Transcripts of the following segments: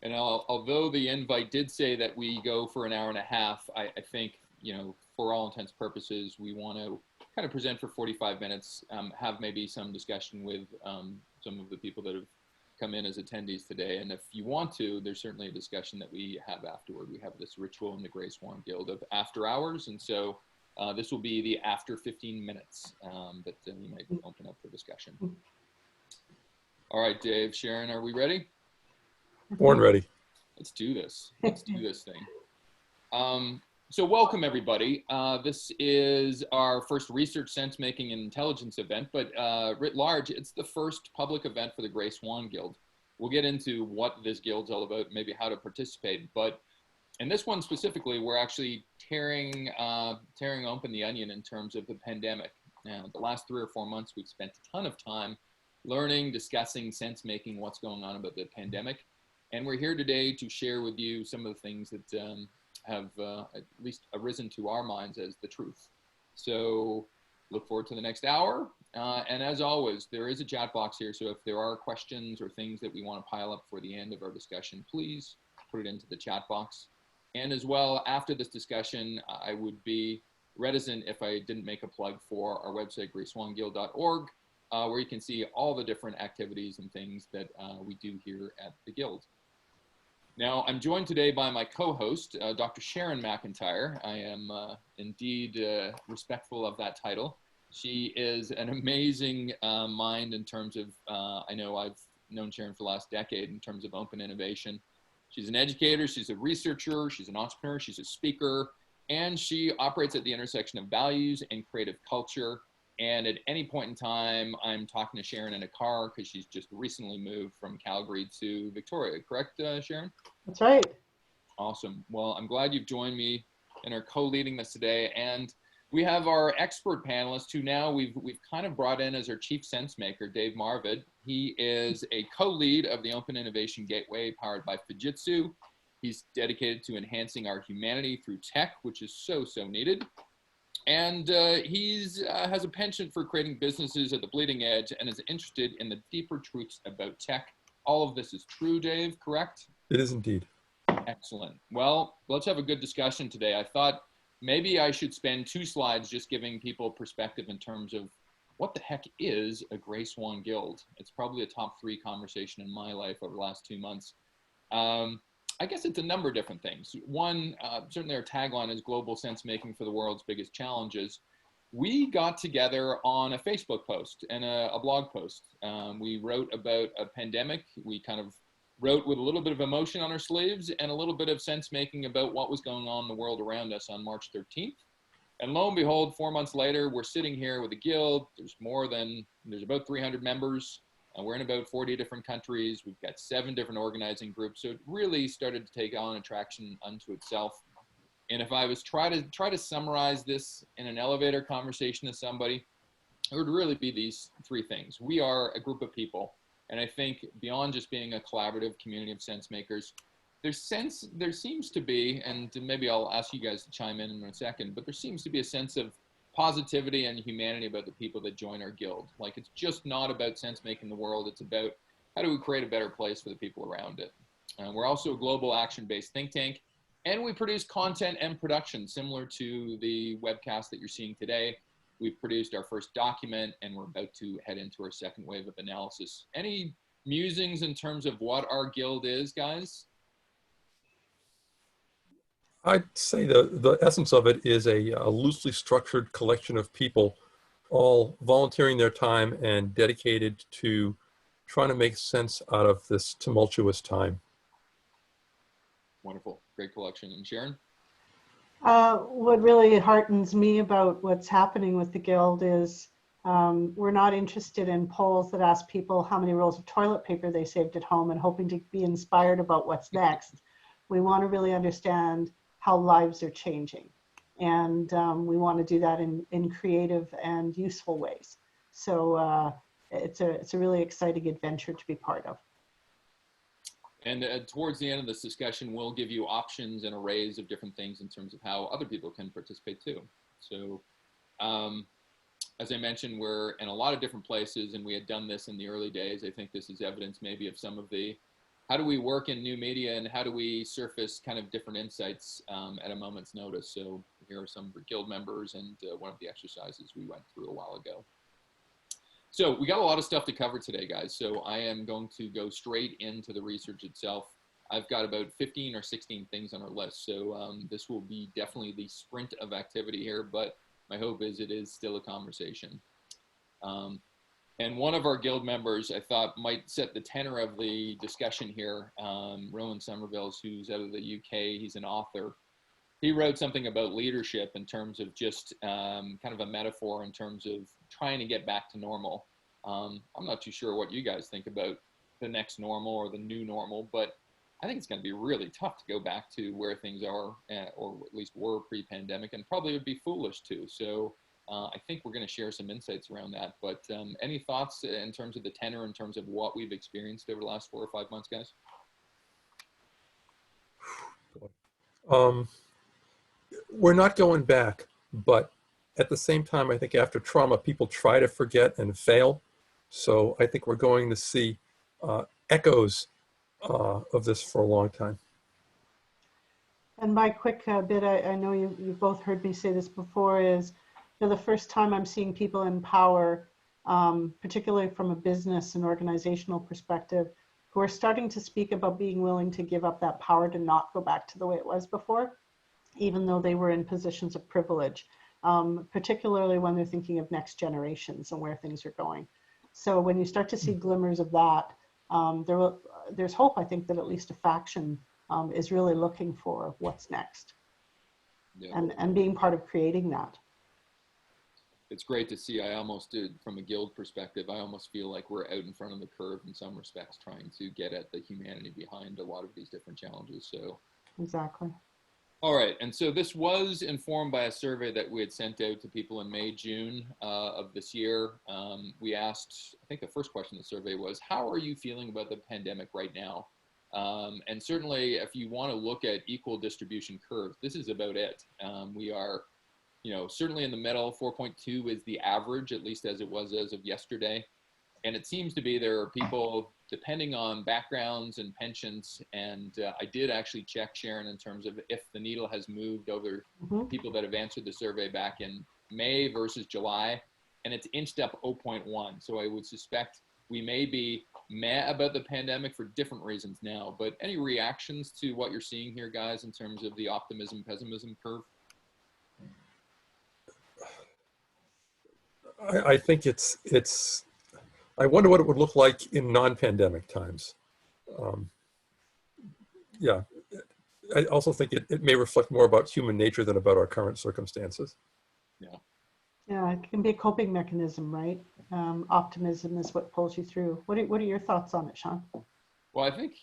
And although the invite did say that we go for an hour and a half, I think, you know, for all intents and purposes, we want to kind of present for 45 minutes, have maybe some discussion with some of the people that have come in as attendees today. And if you want to, there's certainly a discussion that we have afterward. We have this ritual in the Grey Swan Guild of after hours. And so this will be the after 15 minutes that we might open up for discussion. All right, Dave, Sharon, are we ready? Born ready. Let's do this. Let's do this thing. So welcome, everybody. This is our first research, sense-making, and intelligence event, but writ large, it's the first public event for the Grey Swan Guild. We'll get into what this guild's all about, maybe how to participate, but in this one specifically, we're actually tearing open the onion in terms of the pandemic. Now, the last 3 or 4 months, we've spent a ton of time learning, discussing, sense-making, what's going on about the pandemic. And we're here today to share with you some of the things that have at least arisen to our minds as the truth. So look forward to the next hour. And as always, there is a chat box here. So if there are questions or things that we want to pile up for the end of our discussion, please put it into the chat box. And as well, after this discussion, I would be reticent if I didn't make a plug for our website, greyswanguild.org, where you can see all the different activities and things that we do here at the Guild. Now, I'm joined today by my co-host, Dr. Sharon McIntyre. I am indeed respectful of that title. She is an amazing mind in terms of, I know I've known Sharon for the last decade in terms of open innovation. She's an educator, she's a researcher, she's an entrepreneur, she's a speaker, and she operates at the intersection of values and creative culture. And at any point in time, I'm talking to Sharon in a car because she's just recently moved from Calgary to Victoria. Correct, Sharon? That's right. Awesome. Well, I'm glad you've joined me and are co-leading this today. And we have our expert panelist who now we've kind of brought in as our chief sense maker, Dave Marvit. He is a co-lead of the Open Innovation Gateway powered by Fujitsu. He's dedicated to enhancing our humanity through tech, which is so needed. And he has a penchant for creating businesses at the bleeding edge and is interested in the deeper truths about tech. All of this is true, Dave, correct? It is indeed. Excellent. Well, let's have a good discussion today. I thought maybe I should spend 2 slides just giving people perspective in terms of what the heck is a Grey Swan Guild. It's probably a top 3 conversation in my life over the last 2 months. I guess it's a number of different things. One, certainly our tagline is global sense making for the world's biggest challenges. We got together on a Facebook post and a blog post. We wrote about a pandemic. We kind of wrote with a little bit of emotion on our sleeves and a little bit of sense making about what was going on in the world around us on March 13th. And lo and behold, 4 months later, we're sitting here with a guild. There's about 300 members. We're in about 40 different countries. We've got 7 different organizing groups. So it really started to take on attraction unto itself. And if I was try to summarize this in an elevator conversation to somebody, it would really be these 3 things. We are a group of people. And I think beyond just being a collaborative community of sense makers, there seems to be, and maybe I'll ask you guys to chime in a second, but there seems to be a sense of positivity and humanity about the people that join our guild. Like, it's just not about sense making the world. It's about how do we create a better place for the people around it. We're also a global action-based think tank, and we produce content and production similar to the webcast that you're seeing today. We've produced our first document, and we're about to head into our second wave of analysis. Any musings in terms of what our guild is, guys? I'd say the essence of it is a loosely structured collection of people all volunteering their time and dedicated to trying to make sense out of this tumultuous time. Wonderful. Great collection. And Sharon? What really heartens me about what's happening with the Guild is we're not interested in polls that ask people how many rolls of toilet paper they saved at home and hoping to be inspired about what's next. We want to really understand how lives are changing. And we want to do that in creative and useful ways. So it's a really exciting adventure to be part of. And towards the end of this discussion, we'll give you options and arrays of different things in terms of how other people can participate too. So as I mentioned, we're in a lot of different places, and we had done this in the early days. I think this is evidence maybe of some of the how do we work in new media, and how do we surface kind of different insights at a moment's notice? So here are some guild members and one of the exercises we went through a while ago. So we got a lot of stuff to cover today, guys. So I am going to go straight into the research itself. I've got about 15 or 16 things on our list. So this will be definitely the sprint of activity here, but my hope is it is still a conversation. And one of our guild members I thought might set the tenor of the discussion here, Rowan Somerville, who's out of the UK. He's an author. He wrote something about leadership in terms of just kind of a metaphor in terms of trying to get back to normal. I'm not too sure what you guys think about the next normal or the new normal, but I think it's going to be really tough to go back to where things are, or at least were pre-pandemic, and probably would be foolish to. So I think we're going to share some insights around that. But any thoughts in terms of the tenor, in terms of what we've experienced over the last 4 or 5 months, guys? We're not going back, but at the same time, I think after trauma, people try to forget and fail. So I think we're going to see echoes of this for a long time. And my quick bit, I know you've both heard me say this before, is for the first time I'm seeing people in power, particularly from a business and organizational perspective, who are starting to speak about being willing to give up that power to not go back to the way it was before, even though they were in positions of privilege, particularly when they're thinking of next generations and where things are going. So when you start to see glimmers of that, there's hope, I think, that at least a faction is really looking for what's next, and being part of creating that. It's great to see. I almost did, from a guild perspective, I almost feel like we're out in front of the curve in some respects, trying to get at the humanity behind a lot of these different challenges. So exactly. All right, and so this was informed by a survey that we had sent out to people in May, June of this year. We asked, I think the first question in the survey was, how are you feeling about the pandemic right now? And certainly if you want to look at equal distribution curves, this is about it. We are, certainly in the middle. 4.2 is the average, at least as it was as of yesterday. And it seems to be there are people, depending on backgrounds and pensions, and I did actually check, Sharon, in terms of if the needle has moved over people that have answered the survey back in May versus July, and it's inched up 0.1. So I would suspect we may be meh about the pandemic for different reasons now. But any reactions to what you're seeing here, guys, in terms of the optimism, pessimism curve? I think it's I wonder what it would look like in non-pandemic times. Yeah, I also think it may reflect more about human nature than about our current circumstances. Yeah, it can be a coping mechanism, right? Optimism is what pulls you through. What are your thoughts on it, Sean? Well, I think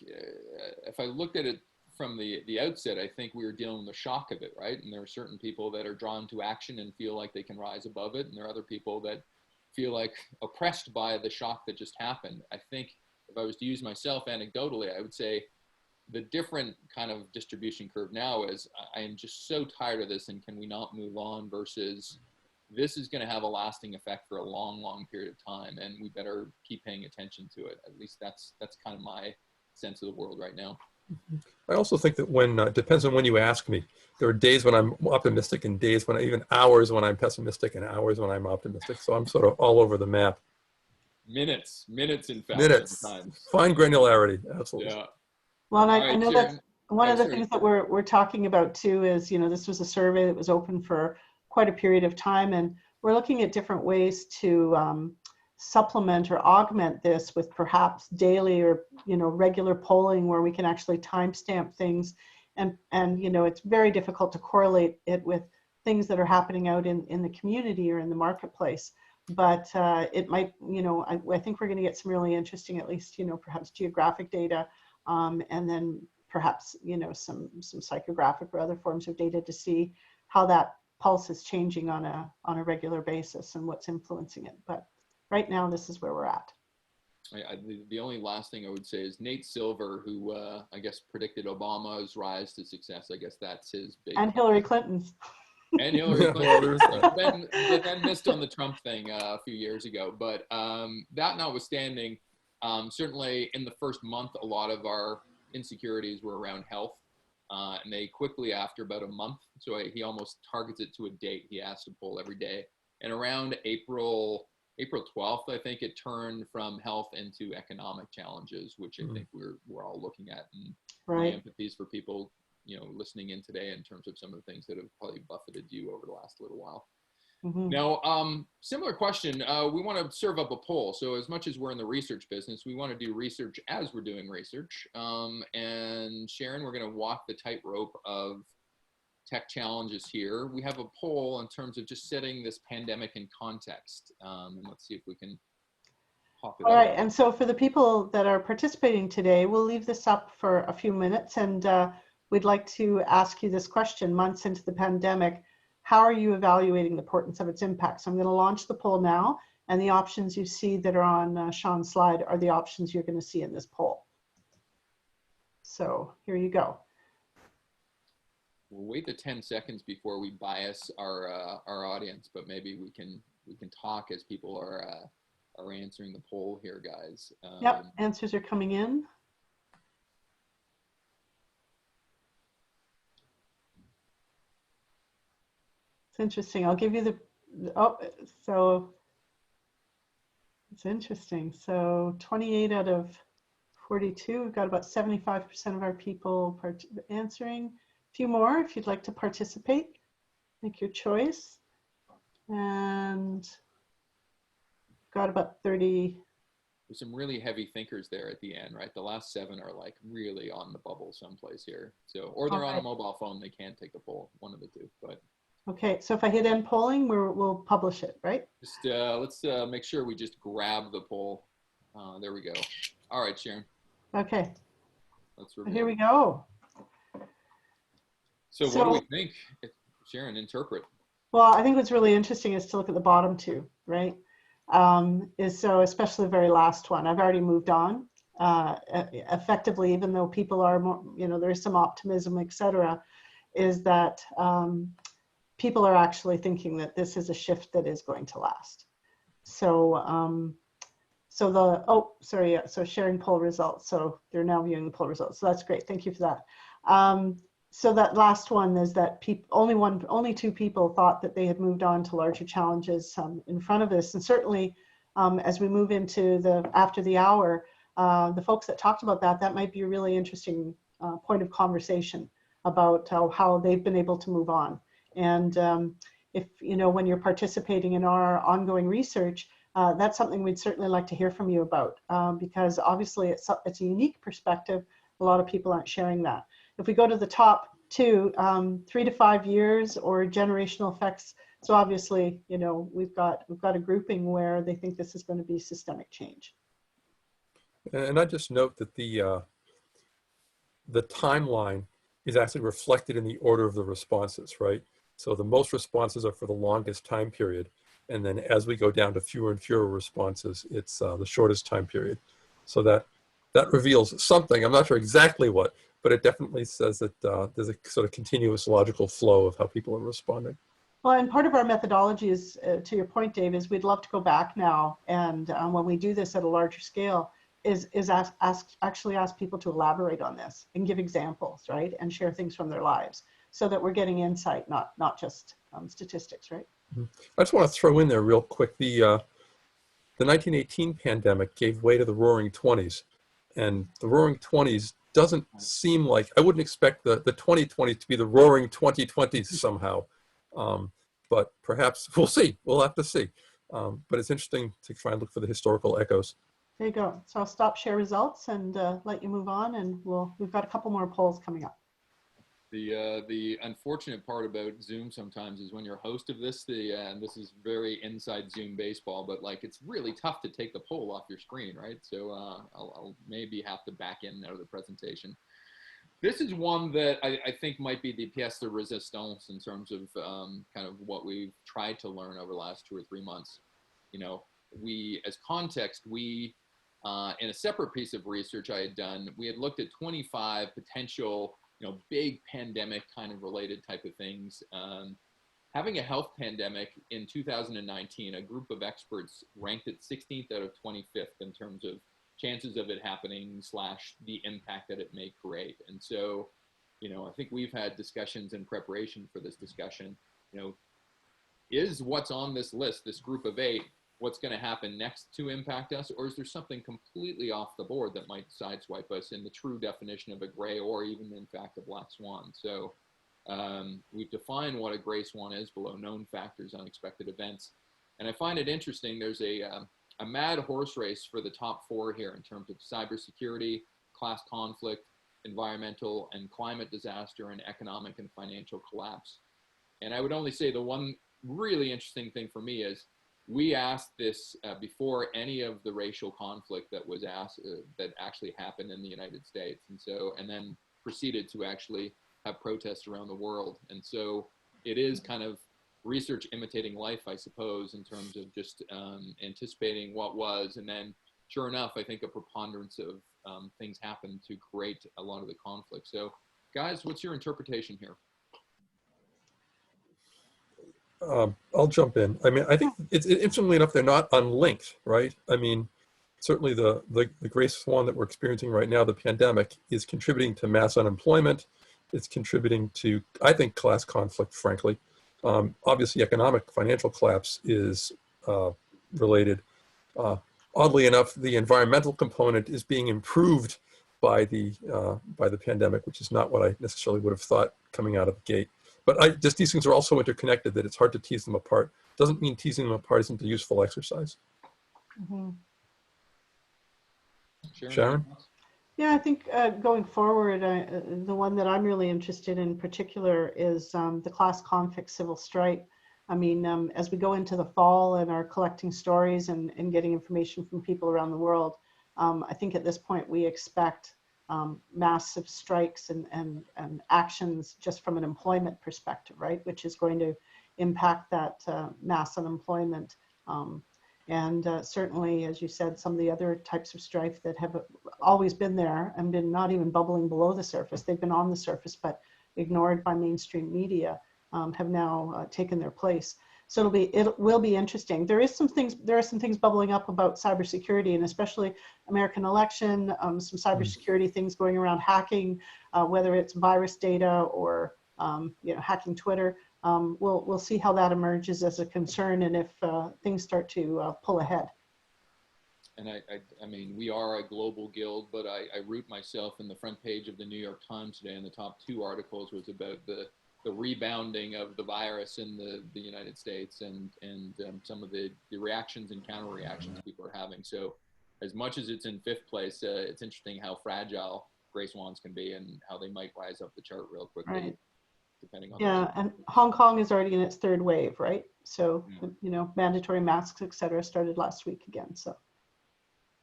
if I looked at it from the outset, I think we were dealing with the shock of it, right? And there are certain people that are drawn to action and feel like they can rise above it, and there are other people that feel like oppressed by the shock that just happened. I think if I was to use myself anecdotally, I would say the different kind of distribution curve now is I am just so tired of this, and can we not move on, versus this is going to have a lasting effect for a long, long period of time, and we better keep paying attention to it. At least that's kind of my sense of the world right now. I also think that when it depends on when you ask me. There are days when I'm optimistic, and days when even hours when I'm pessimistic, and hours when I'm optimistic. So I'm sort of all over the map. Minutes in fact. Minutes. Sometimes. Fine granularity, absolutely. Yeah. Well, and Right, I know Sharon. that's one of the things that we're talking about too is, this was a survey that was open for quite a period of time, and we're looking at different ways to supplement or augment this with perhaps daily or regular polling where we can actually timestamp things, and it's very difficult to correlate it with things that are happening out in the community or in the marketplace. But it might, I think we're going to get some really interesting, at least perhaps geographic data, and then perhaps some psychographic or other forms of data to see how that pulse is changing on a regular basis and what's influencing it. But right now, this is where we're at. The only last thing I would say is Nate Silver, who I guess predicted Obama's rise to success. I guess that's his big. And Hillary Clinton's. And Hillary Clinton. Then missed on the Trump thing a few years ago. But that notwithstanding, Certainly in the first month, a lot of our insecurities were around health. And they quickly, after about a month, so he almost targets it to a date. He asked to poll every day. And around April 12th, I think it turned from health into economic challenges, which I think we're all looking at. And my empathies for people, listening in today in terms of some of the things that have probably buffeted you over the last little while. Now, similar question, we want to serve up a poll. So as much as we're in the research business, we want to do research as we're doing research. And Sharon, we're going to walk the tightrope of tech challenges here. We have a poll in terms of just setting this pandemic in context. And let's see if we can pop it up. All right, and so for the people that are participating today, we'll leave this up for a few minutes, and we'd like to ask you this question: months into the pandemic, how are you evaluating the importance of its impact? So I'm going to launch the poll now, and the options you see that are on Sean's slide are the options you're going to see in this poll. So here you go. We'll wait the 10 seconds before we bias our audience, but maybe we can talk as people are answering the poll here, guys. Yep, answers are coming in. It's interesting. I'll give you so it's interesting. So 28 out of 42, we've got about 75% of our people answering. A few more if you'd like to participate, make your choice. And got about 30. There's some really heavy thinkers there at the end, right? The last 7 are like really on the bubble someplace here. So, or they're on a mobile phone, they can't take the poll, one of the two, but. Okay, so if I hit end polling, we'll publish it, right? Just let's make sure we just grab the poll. There we go. All right, Sharon. Okay. Let's review. Here we go. So what do we think? Sharon, interpret. Well, I think what's really interesting is to look at the bottom two, right? So especially the very last one. I've already moved on. Effectively, even though people are more, there's some optimism, et cetera, is that people are actually thinking that this is a shift that is going to last. So, so sharing poll results. So they're now viewing the poll results. So that's great. Thank you for that. So that last one is that only 2 people thought that they had moved on to larger challenges in front of us. And certainly as we move into after the hour, the folks that talked about that might be a really interesting point of conversation about how they've been able to move on. And if, when you're participating in our ongoing research, that's something we'd certainly like to hear from you about, because obviously it's a unique perspective. A lot of people aren't sharing that. If we go to the top 2, 3 to 5 years or generational effects. So obviously, we've got a grouping where they think this is going to be systemic change. And I just note that the timeline is actually reflected in the order of the responses, right? So the most responses are for the longest time period. And then as we go down to fewer and fewer responses, it's the shortest time period. So that reveals something. I'm not sure exactly what, but it definitely says that there's a sort of continuous logical flow of how people are responding. Well, and part of our methodology is, to your point, Dave, is we'd love to go back now and when we do this at a larger scale, is actually ask people to elaborate on this and give examples, right? And share things from their lives so that we're getting insight, not just statistics, right? I just want to throw in there real quick, the 1918 pandemic gave way to the Roaring 20s. And the Roaring 20s doesn't seem like, I wouldn't expect the 2020s to be the Roaring 2020s somehow. But perhaps, we'll see, we'll have to see. But it's interesting to try and look for the historical echoes. There you go. So I'll stop share results and let you move on, and we've got a couple more polls coming up. The unfortunate part about Zoom sometimes is when you're host of this, and this is very inside Zoom baseball, but like it's really tough to take the poll off your screen, right? So I'll maybe have to back in and out of the presentation. This is one that I think might be the pièce de résistance in terms of kind of what we've tried to learn over the last 2 or 3 months. As context, in a separate piece of research I had done, we had looked at 25 potential big pandemic kind of related type of things. Having a health pandemic in 2019, a group of experts ranked it 16th out of 25th in terms of chances of it happening / the impact that it may create. And so, you know, I think we've had discussions in preparation for this discussion, you know, is what's on this list, this group of 8, what's going to happen next to impact us, or is there something completely off the board that might sideswipe us in the true definition of a gray or even in fact a black swan? So we've defined what a gray swan is below known factors, unexpected events. And I find it interesting, there's a mad horse race for the top 4 here in terms of cybersecurity, class conflict, environmental and climate disaster, and economic and financial collapse. And I would only say the one really interesting thing for me is we asked this before any of the racial conflict that was asked that actually happened in the United States, and then proceeded to actually have protests around the world. And so it is kind of research imitating life, I suppose, in terms of just anticipating what was, and then sure enough, I think a preponderance of things happened to create a lot of the conflict. So guys, what's your interpretation here? I'll jump in. I mean, I think it's interestingly enough, they're not unlinked, right? I mean, certainly the gray swan that we're experiencing right now, the pandemic, is contributing to mass unemployment. It's contributing to, I think, class conflict, frankly. Obviously, economic financial collapse is related. Oddly enough, the environmental component is being improved by the pandemic, which is not what I necessarily would have thought coming out of the gate. But just these things are also interconnected, that it's hard to tease them apart. Doesn't mean teasing them apart isn't a useful exercise. Mm-hmm. Sharon? Yeah, I think going forward, the one that I'm really interested in particular is the class conflict civil strife. I mean, as we go into the fall and are collecting stories and getting information from people around the world, I think at this point we expect massive strikes and actions just from an employment perspective, right? Which is going to impact that mass unemployment. Certainly, as you said, some of the other types of strife that have always been there and been not even bubbling below the surface, they've been on the surface but ignored by mainstream media, have now taken their place. So it will be interesting. There are some things bubbling up about cybersecurity, and especially American election, some cybersecurity things going around hacking, whether it's virus data or hacking Twitter. We'll see how that emerges as a concern, and if things start to pull ahead. And I mean, we are a global guild, but I root myself in the front page of the New York Times today, and the top 2 articles was about the rebounding of the virus in the United States and some of the reactions and counter reactions people are having. So as much as it's in 5th place, it's interesting how fragile gray swans can be and how they might rise up the chart real quickly. Right. Depending on and Hong Kong is already in its 3rd wave, right? So, mandatory masks, et cetera, started last week again. So,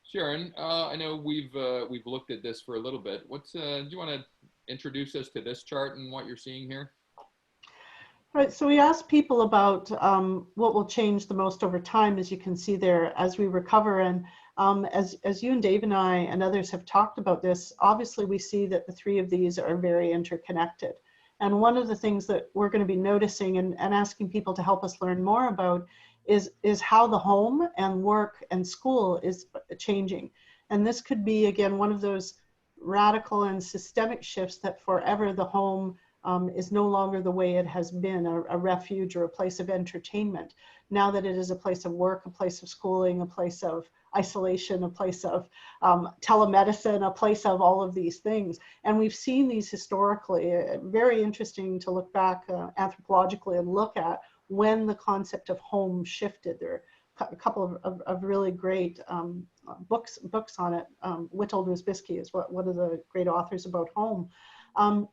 Sharon, I know we've looked at this for a little bit. Do you want to introduce us to this chart and what you're seeing here? Right. So we asked people about what will change the most over time, as you can see there, as we recover. And as you and Dave and I and others have talked about this, obviously we see that the 3 of these are very interconnected. And one of the things that we're going to be noticing and asking people to help us learn more about is how the home and work and school is changing. And this could be, again, one of those radical and systemic shifts that forever the home is no longer the way it has been, a refuge or a place of entertainment. Now that it is a place of work, a place of schooling, a place of isolation, a place of telemedicine, a place of all of these things. And we've seen these historically. Very interesting to look back anthropologically and look at when the concept of home shifted. There are a couple of really great books on it. Witold Wisbicki is one of the great authors about home.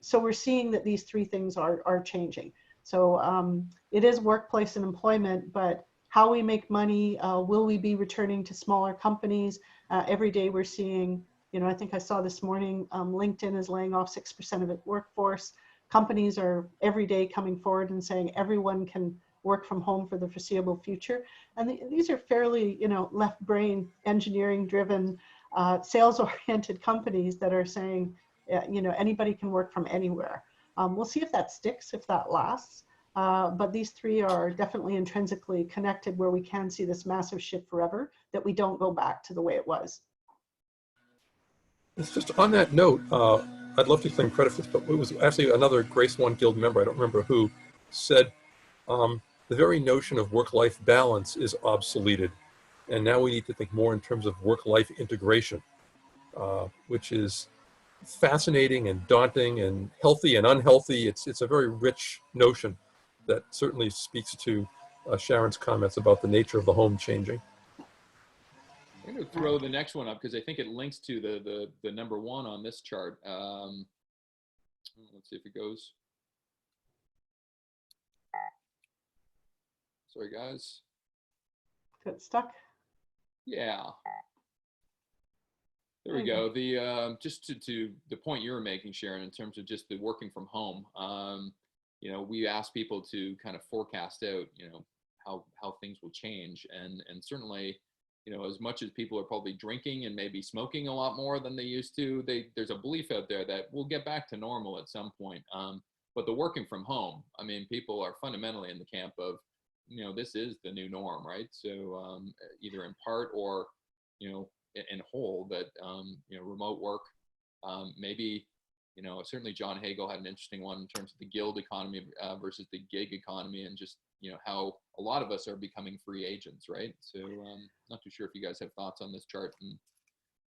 So we're seeing that these 3 things are changing. So it is workplace and employment, but how we make money, will we be returning to smaller companies? Every day we're seeing, I think I saw this morning, LinkedIn is laying off 6% of its workforce. Companies are every day coming forward and saying everyone can work from home for the foreseeable future. And these are fairly, left brain, engineering driven, sales oriented companies that are saying, anybody can work from anywhere. We'll see if that sticks, if that lasts. But these 3 are definitely intrinsically connected, where we can see this massive shift forever, that we don't go back to the way it was. It's just on that note, I'd love to claim credit for this, but it was actually another Grey Swan Guild member, I don't remember who, said the very notion of work-life balance is obsoleted. And now we need to think more in terms of work-life integration, which is fascinating and daunting and healthy and unhealthy. It's a very rich notion that certainly speaks to Sharon's comments about the nature of the home changing. I'm going to throw the next one up because I think it links to the number one on this chart. Let's see if it goes. Sorry, guys. Got stuck? Yeah. There we go. The just to the point you were making, Sharon, in terms of just the working from home. You know, we ask people to kind of forecast out, you know, how things will change, and certainly, you know, as much as people are probably drinking and maybe smoking a lot more than they used to, there's a belief out there that we'll get back to normal at some point. But the working from home, I mean, people are fundamentally in the camp of, you know, this is the new norm, right? So either in part or, you know, in whole, that you know, remote work, maybe, you know, certainly John Hagel had an interesting one in terms of the guild economy versus the gig economy, and just, you know, how a lot of us are becoming free agents, right? So not too sure if you guys have thoughts on this chart and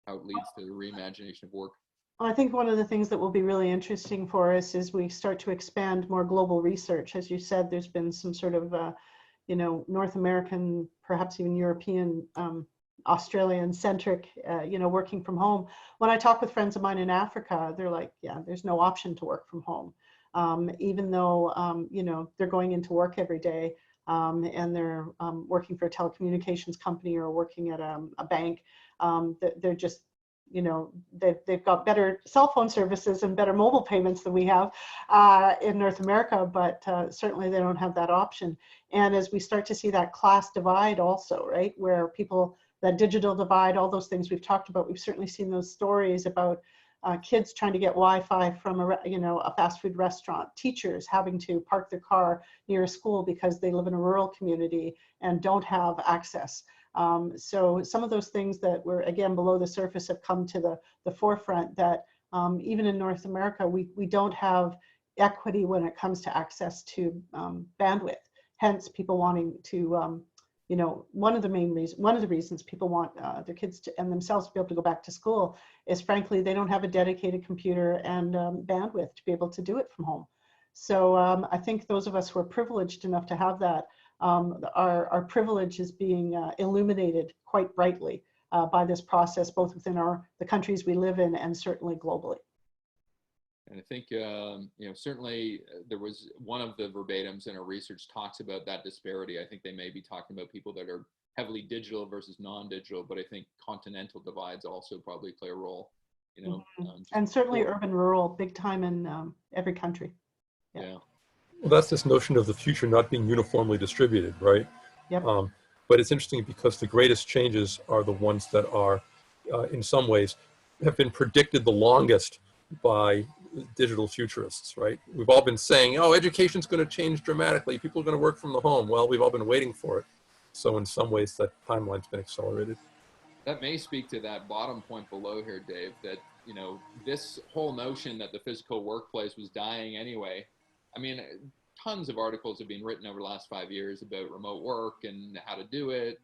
how it leads to the reimagination of work. Well, I think one of the things that will be really interesting for us is we start to expand more global research. As you said, there's been some sort of, you know, North American, perhaps even European, Australian-centric, you know, working from home. When I talk with friends of mine in Africa, they're like, yeah, there's no option to work from home. Even though, you know, they're going into work every day and they're working for a telecommunications company or working at a bank, they're just, you know, they've got better cell phone services and better mobile payments than we have in North America, but certainly they don't have that option. And as we start to see that class divide also, right, where people, that digital divide, all those things we've talked about, we've certainly seen those stories about kids trying to get Wi-Fi from a fast food restaurant, teachers having to park their car near a school because they live in a rural community and don't have access. So some of those things that were, again, below the surface have come to the forefront, that even in North America, we don't have equity when it comes to access to bandwidth. Hence, people wanting to, you know, one of the reasons people want their kids to, and themselves to be able to go back to school is, frankly, they don't have a dedicated computer and bandwidth to be able to do it from home. So I think those of us who are privileged enough to have that, our privilege is being illuminated quite brightly by this process, both within the countries we live in and certainly globally. And I think, you know, certainly there was one of the verbatims in our research talks about that disparity. I think they may be talking about people that are heavily digital versus non-digital, but I think continental divides also probably play a role, you know. And certainly urban, rural, big time in every country. Yeah. Well, that's this notion of the future not being uniformly distributed, right? Yep. But it's interesting because the greatest changes are the ones that are, in some ways, have been predicted the longest by digital futurists, right? We've all been saying, oh, education's going to change dramatically. People are going to work from the home. Well, we've all been waiting for it. So in some ways, that timeline's been accelerated. That may speak to that bottom point below here, Dave, that, you know, this whole notion that the physical workplace was dying anyway. I mean, tons of articles have been written over the last 5 years about remote work and how to do it,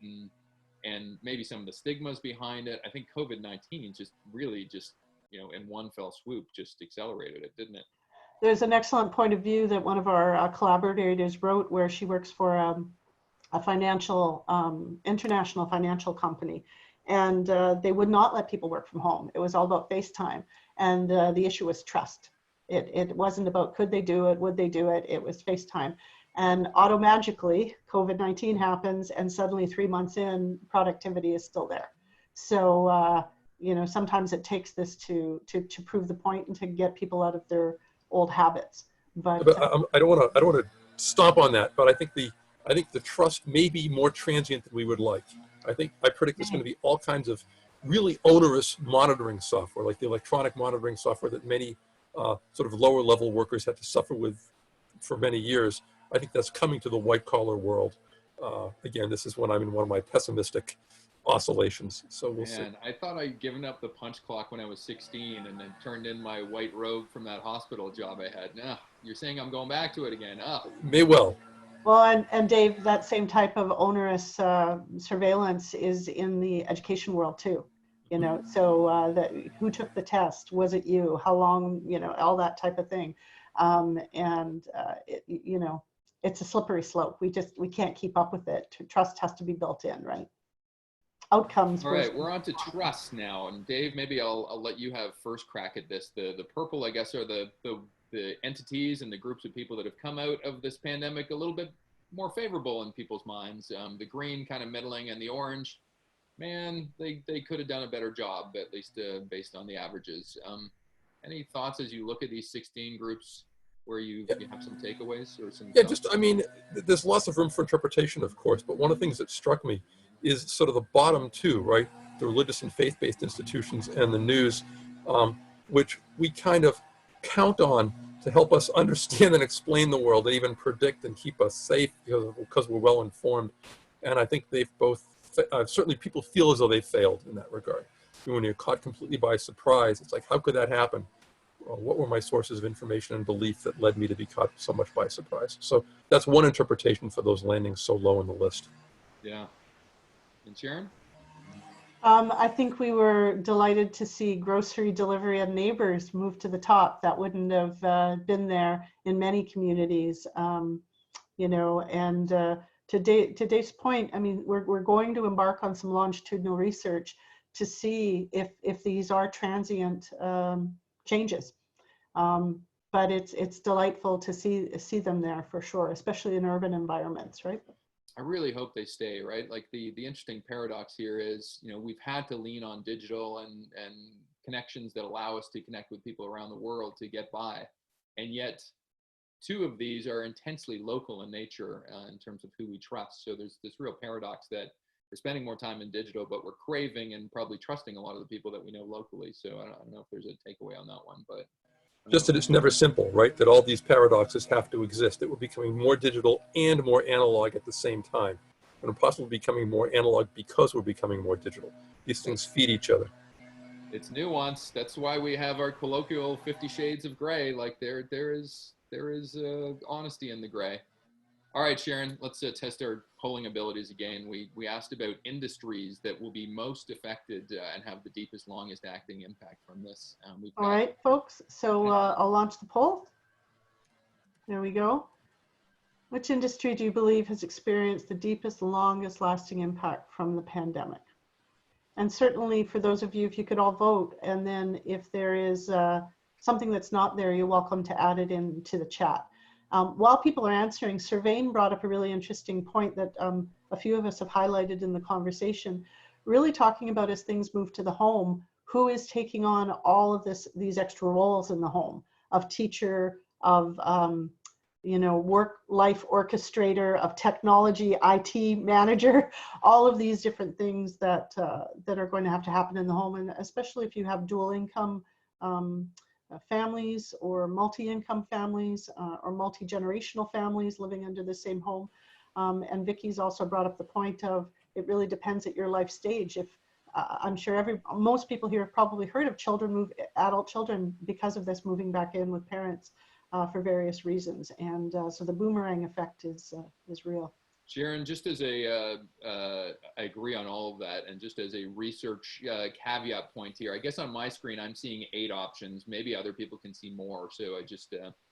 and maybe some of the stigmas behind it. I think COVID-19 just really just, you know, in one fell swoop, just accelerated it, didn't it? There's an excellent point of view that one of our collaborators wrote, where she works for a financial, international financial company. And they would not let people work from home. It was all about FaceTime. And the issue was trust. It wasn't about could they do it, would they do it, it was FaceTime. And automagically, COVID-19 happens, and suddenly 3 months in, productivity is still there. So, you know, sometimes it takes this to prove the point and to get people out of their old habits. But I don't want to stomp on that, but I think the trust may be more transient than we would like. I predict there's going to be all kinds of really onerous monitoring software, like the electronic monitoring software that many sort of lower level workers had to suffer with for many years. I think that's coming to the white collar world. Again, this is when I'm in one of my pessimistic oscillations. So we'll see. Man, I thought I'd given up the punch clock when I was 16 and then turned in my white robe from that hospital job I had. Nah, you're saying I'm going back to it again. May well. Well, and Dave, that same type of onerous surveillance is in the education world too. You know, so that who took the test? Was it you? How long? You know, all that type of thing. You know, it's a slippery slope. We can't keep up with it. Trust has to be built in, right? Outcomes. All right, we're on to trust now. And Dave, maybe I'll let you have first crack at this. The purple, I guess, are the entities and the groups of people that have come out of this pandemic a little bit more favorable in people's minds. The green kind of middling, and the orange, man, they could have done a better job, at least based on the averages. Any thoughts as you look at these 16 groups where you have some takeaways or some? Yeah, I mean, there's lots of room for interpretation, of course, but one of the things that struck me is sort of the bottom two, right? The religious and faith-based institutions and the news, which we kind of count on to help us understand and explain the world and even predict and keep us safe because we're well informed. And I think they've both, certainly people feel as though they failed in that regard. When you're caught completely by surprise, it's like, how could that happen? Well, what were my sources of information and belief that led me to be caught so much by surprise? So that's one interpretation for those landings so low on the list. Yeah. And Sharon? I think we were delighted to see grocery delivery and neighbors move to the top. That wouldn't have been there in many communities, you know. And to Dave's point, I mean, we're going to embark on some longitudinal research to see if these are transient changes. But it's delightful to see them there for sure, especially in urban environments, right? I really hope they stay, right? Like the interesting paradox here is, you know, we've had to lean on digital and connections that allow us to connect with people around the world to get by. And yet two of these are intensely local in nature in terms of who we trust. So there's this real paradox that we're spending more time in digital, but we're craving and probably trusting a lot of the people that we know locally. So I don't know if there's a takeaway on that one, but. Just that it's never simple, right? That all these paradoxes have to exist. That we're becoming more digital and more analog at the same time. And possibly becoming more analog because we're becoming more digital. These things feed each other. It's nuance. That's why we have our colloquial 50 Shades of Gray. Like there is honesty in the gray. All right, Sharon, let's test our polling abilities again. We asked about industries that will be most affected and have the deepest, longest acting impact from this. All right, folks. So I'll launch the poll. There we go. Which industry do you believe has experienced the deepest, longest lasting impact from the pandemic? And certainly for those of you, if you could all vote, and then if there is something that's not there, you're welcome to add it into the chat. While people are answering, Servain brought up a really interesting point that a few of us have highlighted in the conversation, really talking about as things move to the home, who is taking on all of these extra roles in the home of teacher, of you know, work life orchestrator, of technology, IT manager, all of these different things that that are going to happen in the home, and especially if you have dual income families or multi-income families or multi-generational families living under the same home. And Vicky's also brought up the point of it really depends at your life stage. If I'm sure most people here have probably heard of adult children because of this moving back in with parents for various reasons. And so the boomerang effect is real. Sharon, just as I agree on all of that, and just as a research caveat point here, I guess on my screen I'm seeing 8 options. Maybe other people can see more. So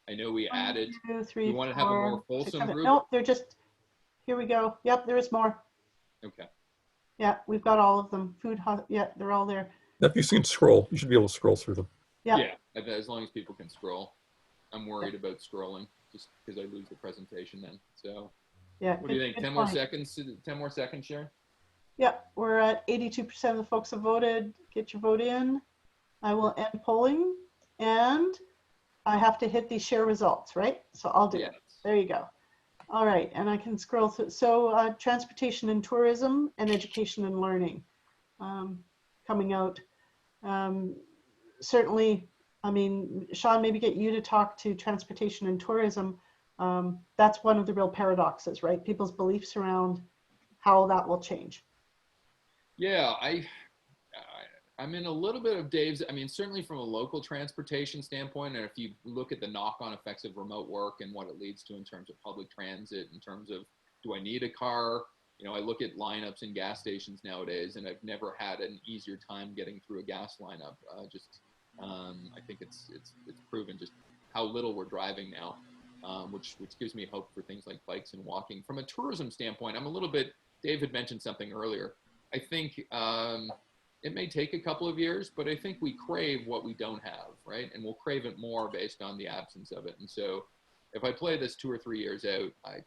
I know we added. 1, 2, 3, you want to have a more fulsome group? No, they're just, here we go. Yep, there is more. Okay. Yeah, we've got all of them. Yeah, they're all there. If you can scroll, you should be able to scroll through them. Yeah, as long as people can scroll. I'm worried about scrolling just because I lose the presentation then. So. Yeah. What do you think? 10 more seconds? 10 more seconds, Sharon? Yeah, we're at 82% of the folks have voted. Get your vote in. I will end polling, and I have to hit these share results, right? So I'll do it. There you go. All right, and I can scroll through. So transportation and tourism and education and learning coming out. Certainly, I mean, Sean, maybe get you to talk to transportation and tourism. That's one of the real paradoxes, right? People's beliefs around how that will change. Yeah, I'm in a little bit of Dave's. I mean, certainly from a local transportation standpoint, and if you look at the knock-on effects of remote work and what it leads to in terms of public transit, in terms of do I need a car? You know, I look at lineups in gas stations nowadays, and I've never had an easier time getting through a gas lineup. I think it's proven just how little we're driving now, which gives me hope for things like bikes and walking. From a tourism standpoint, I'm a little bit. Dave had mentioned something earlier. I think it may take a couple of years, but I think we crave what we don't have, right? And we'll crave it more based on the absence of it. And so if I play this 2 or 3 years out, I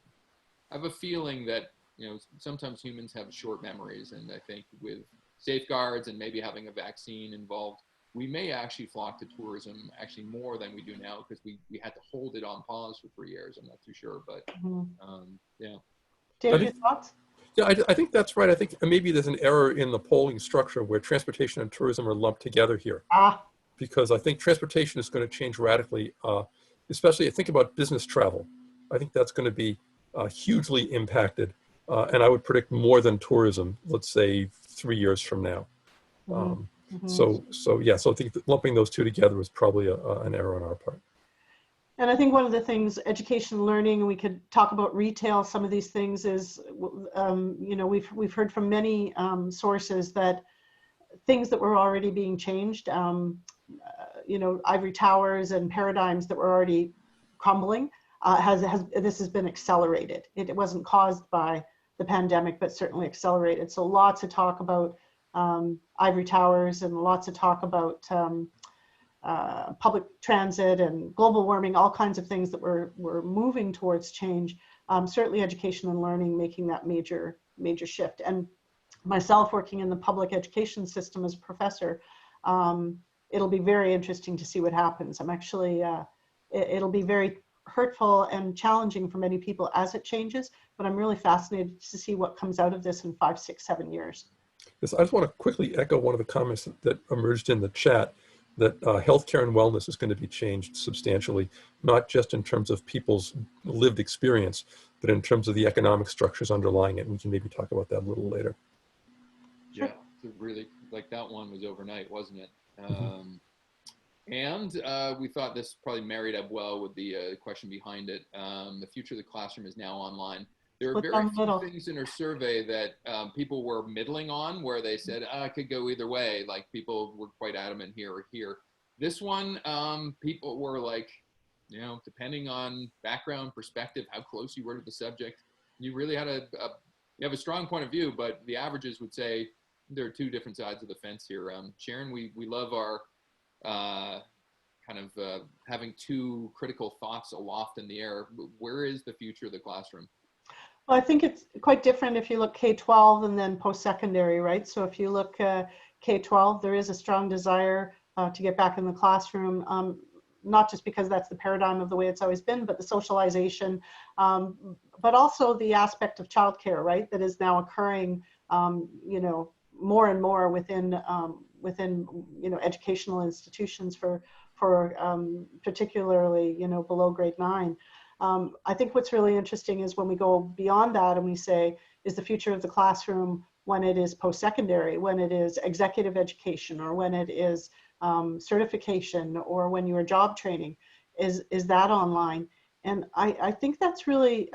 have a feeling that, you know, sometimes humans have short memories. And I think with safeguards and maybe having a vaccine involved, we may actually flock to tourism actually more than we do now, because we had to hold it on pause for 3 years. I'm not too sure, but yeah. David, your thoughts? Yeah, I think that's right. I think maybe there's an error in the polling structure where transportation and tourism are lumped together here. Because I think transportation is going to change radically, especially I think about business travel. I think that's going to be hugely impacted. And I would predict more than tourism, let's say 3 years from now. So I think that lumping those two together was probably an error on our part. And I think one of the things, education and learning, and we could talk about retail, some of these things is, you know, we've heard from many sources that things that were already being changed, you know, ivory towers and paradigms that were already crumbling, this has been accelerated. It wasn't caused by the pandemic, but certainly accelerated. So lots of talk about ivory towers and lots of talk about public transit and global warming, all kinds of things that we're moving towards change. Certainly education and learning making that major shift. And myself working in the public education system as a professor, it'll be very interesting to see what happens. I'm actually, it'll be very hurtful and challenging for many people as it changes, but I'm really fascinated to see what comes out of this in 5, 6, 7 years. Yes, I just want to quickly echo one of the comments that emerged in the chat, that healthcare and wellness is going to be changed substantially, not just in terms of people's lived experience, but in terms of the economic structures underlying it. And we can maybe talk about that a little later. Yeah, really, like that one was overnight, wasn't it? And we thought this probably married up well with the question behind it. The future of the classroom is now online. There are very few things in our survey that people were middling on, where they said, it could go either way. Like people were quite adamant here or here. This one, people were like, you know, depending on background, perspective, how close you were to the subject, you really had you have a strong point of view, but the averages would say there are two different sides of the fence here. Sharon, we love our having two critical thoughts aloft in the air. Where is the future of the classroom? Well, I think it's quite different if you look K-12 and then post-secondary, right? So if you look K-12, there is a strong desire to get back in the classroom, not just because that's the paradigm of the way it's always been, but the socialization, but also the aspect of childcare, right? That is now occurring, you know, more and more within you know, educational institutions for particularly, you know, below grade 9. I think what's really interesting is when we go beyond that and we say, is the future of the classroom when it is post-secondary, when it is executive education, or when it is certification, or when you are job training, is that online? And I think that's really,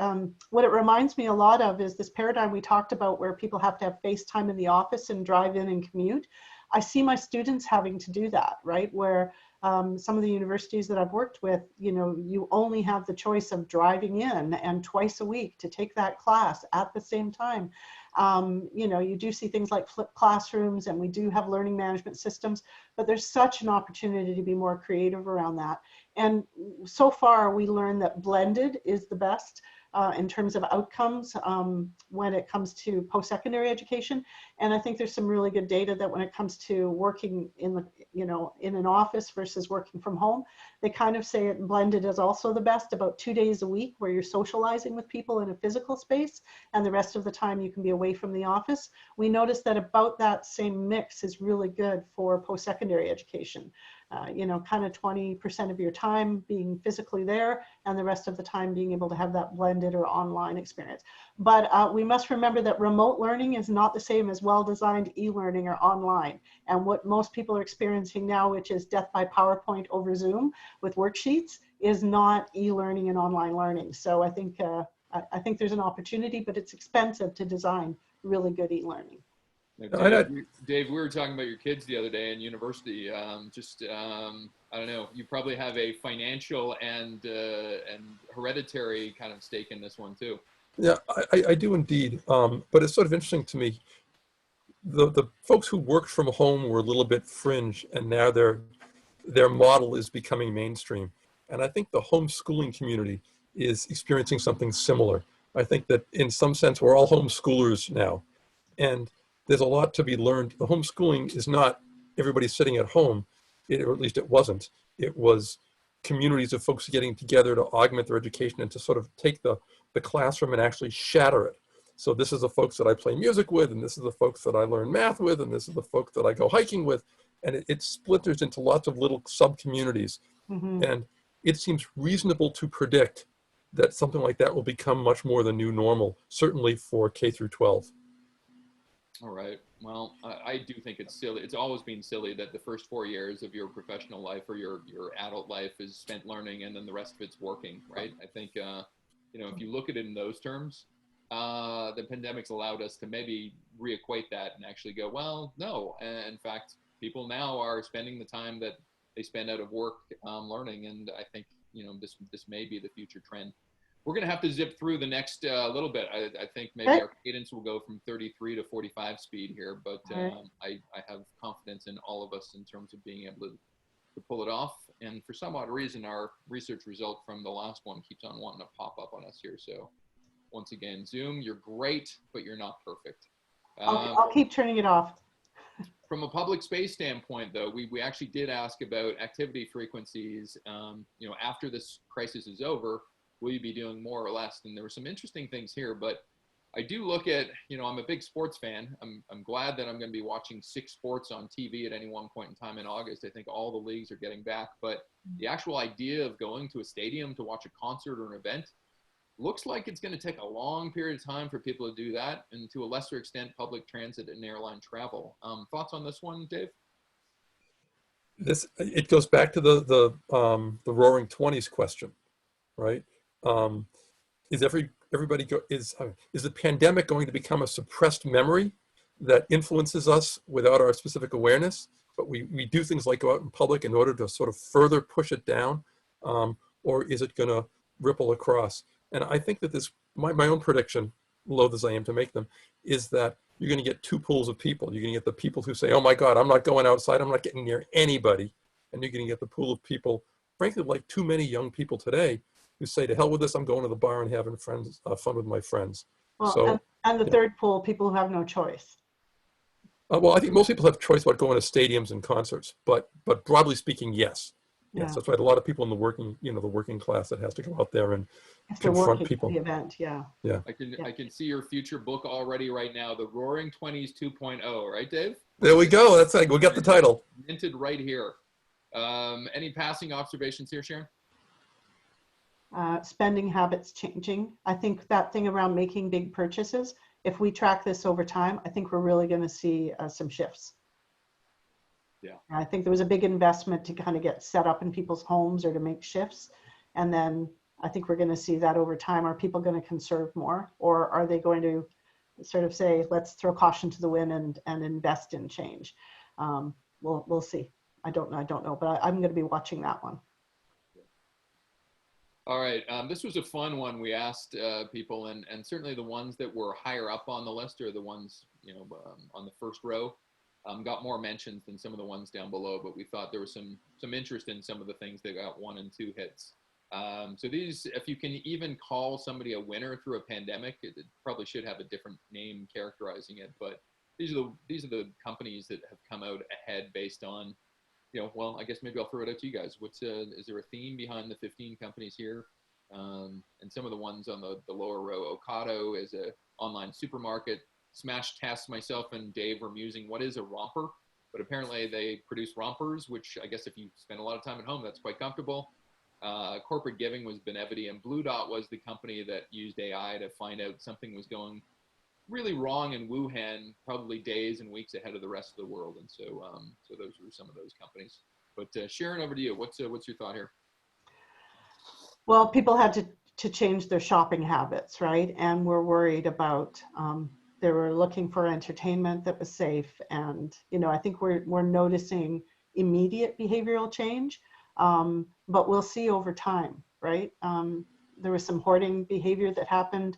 what it reminds me a lot of is this paradigm we talked about where people have to have face time in the office and drive in and commute. I see my students having to do that, right? Where some of the universities that I've worked with, you know, you only have the choice of driving in and twice a week to take that class at the same time. You know, you do see things like flipped classrooms, and we do have learning management systems, but there's such an opportunity to be more creative around that. And so far we learned that blended is the best in terms of outcomes when it comes to post-secondary education. And I think there's some really good data that when it comes to working in the, you know, in an office versus working from home, they kind of say it blended is also the best, about 2 days a week where you're socializing with people in a physical space, and the rest of the time you can be away from the office. We noticed that about that same mix is really good for post-secondary education. kind of 20% of your time being physically there and the rest of the time being able to have that blended or online experience. But we must remember that remote learning is not the same as well-designed e-learning or online. And what most people are experiencing now, which is death by PowerPoint over Zoom with worksheets, is not e-learning and online learning. So I think there's an opportunity, but it's expensive to design really good e-learning. Dave, we were talking about your kids the other day in university. I don't know, you probably have a financial and hereditary kind of stake in this one too. Yeah, I do indeed. But it's sort of interesting to me. The folks who worked from home were a little bit fringe, and now their model is becoming mainstream. And I think the homeschooling community is experiencing something similar. I think that in some sense, we're all homeschoolers now. And there's a lot to be learned. The homeschooling is not everybody sitting at home, or at least it wasn't. It was communities of folks getting together to augment their education and to sort of take the classroom and actually shatter it. So this is the folks that I play music with, and this is the folks that I learn math with, and this is the folks that I go hiking with. And it splinters into lots of little sub-communities. Mm-hmm. And it seems reasonable to predict that something like that will become much more the new normal, certainly for K through 12. All right. Well, I do think it's silly. It's always been silly that the first 4 years of your professional life or your adult life is spent learning, and then the rest of it's working, right? I think, if you look at it in those terms, the pandemic's allowed us to maybe reequate that and actually go, well, no. And in fact, people now are spending the time that they spend out of work learning, and I think, this may be the future trend. We're going to have to zip through the next little bit. I think maybe our cadence will go from 33 to 45 speed here, but I have confidence in all of us in terms of being able to pull it off. And for some odd reason, our research result from the last one keeps on wanting to pop up on us here. So once again, Zoom, you're great, but you're not perfect. I'll keep turning it off. From a public space standpoint, though, we actually did ask about activity frequencies. After this crisis is over, will you be doing more or less? And there were some interesting things here, but I do look at, I'm a big sports fan. I'm glad that I'm going to be watching 6 sports on TV at any one point in time in August. I think all the leagues are getting back, but the actual idea of going to a stadium to watch a concert or an event looks like it's going to take a long period of time for people to do that, and to a lesser extent, public transit and airline travel. Thoughts on this one, Dave? It goes back to the Roaring '20s question, right? Is the pandemic going to become a suppressed memory that influences us without our specific awareness? But we do things like go out in public in order to sort of further push it down, or is it going to ripple across? And I think that my own prediction, loath as I am to make them, is that you're going to get 2 pools of people. You're going to get the people who say, oh my God, I'm not going outside, I'm not getting near anybody. And you're going to get the pool of people, frankly, like too many young people today, who say, to hell with this, I'm going to the bar and having fun with my friends. Well, and the third pool, people who have no choice. Well, I think most people have choice about going to stadiums and concerts, but broadly speaking, yes. Yes, that's right. A lot of people in the working class that has to go out there and confront people. The event, yeah. I can see your future book already right now, The Roaring '20s 2.0, right, Dave? There we go. That's like we got the title. Minted right here. Any passing observations here, Sharon? Spending habits changing. I think that thing around making big purchases, if we track this over time, I think we're really going to see some shifts. Yeah. I think there was a big investment to kind of get set up in people's homes or to make shifts. And then I think we're going to see that over time. Are people going to conserve more, or are they going to sort of say, let's throw caution to the wind and invest in change? We'll see. I don't know, but I'm going to be watching that one. All right, this was a fun one. We asked people, and certainly the ones that were higher up on the list, or the ones on the first row, got more mentions than some of the ones down below. But we thought there was some interest in some of the things that got 1 and 2 hits. So these, if you can even call somebody a winner through a pandemic, it probably should have a different name characterizing it. But these are the companies that have come out ahead based on. Well, I guess maybe I'll throw it out to you guys. Is there a theme behind the 15 companies here? And some of the ones on the lower row, Ocado is a online supermarket. Smash Test, myself and Dave were musing, what is a romper? but apparently they produce rompers, which I guess if you spend a lot of time at home, that's quite comfortable. Corporate giving was Benevity, and Blue Dot was the company that used AI to find out something was going really wrong in Wuhan, probably days and weeks ahead of the rest of the world. And so, so those were some of those companies. But Sharon, over to you. What's your thought here? Well, people had to change their shopping habits, right? And we're worried about, they were looking for entertainment that was safe. And, you know, I think we're noticing immediate behavioral change, but we'll see over time, right? There was some hoarding behavior that happened.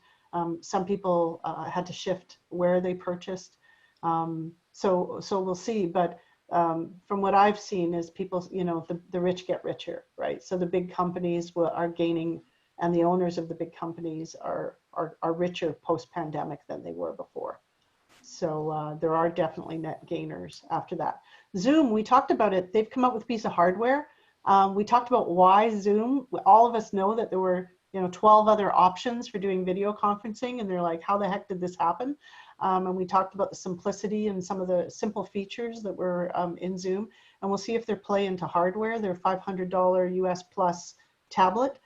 Some people had to shift where they purchased. So we'll see, but from what I've seen is people, you know, the rich get richer, right? So the big companies are gaining, and the owners of the big companies are richer post-pandemic than they were before. So there are definitely net gainers after that. Zoom, we talked about it. They've come up with a piece of hardware. We talked about why Zoom. All of us know that there were, you know, 12 other options for doing video conferencing, and they're like, how the heck did this happen? And we talked about the simplicity and some of the simple features that were in Zoom, and we'll see if their play into hardware, their $500 US plus tablet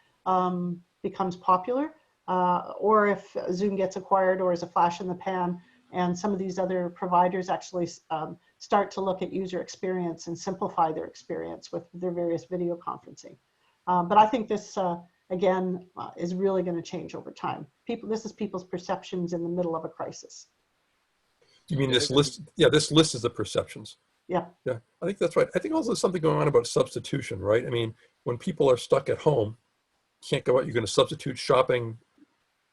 becomes popular, or if Zoom gets acquired or is a flash in the pan, and some of these other providers actually start to look at user experience and simplify their experience with their various video conferencing. But I think this, again, is really going to change over time. This is people's perceptions in the middle of a crisis. You mean this list? Yeah, this list is the perceptions. Yeah. Yeah, I think that's right. I think also there's something going on about substitution, right? I mean, when people are stuck at home, can't go out, you're going to substitute shopping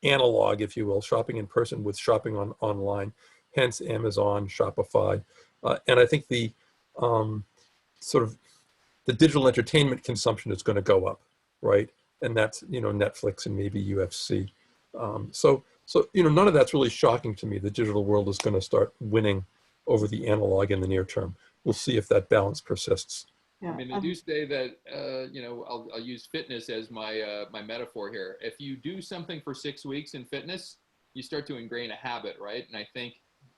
analog, if you will, shopping in person with shopping online, hence Amazon, Shopify. And I think the sort of the digital entertainment consumption is going to go up, right? And that's, you know, Netflix and maybe UFC. So, you know, none of that's really shocking to me. The digital world is going to start winning over the analog in the near term. We'll see if that balance persists. Yeah. I mean, they do say that, you know, I'll use fitness as my my metaphor here. If you do something for 6 weeks in fitness, you start to ingrain a habit, right? And I think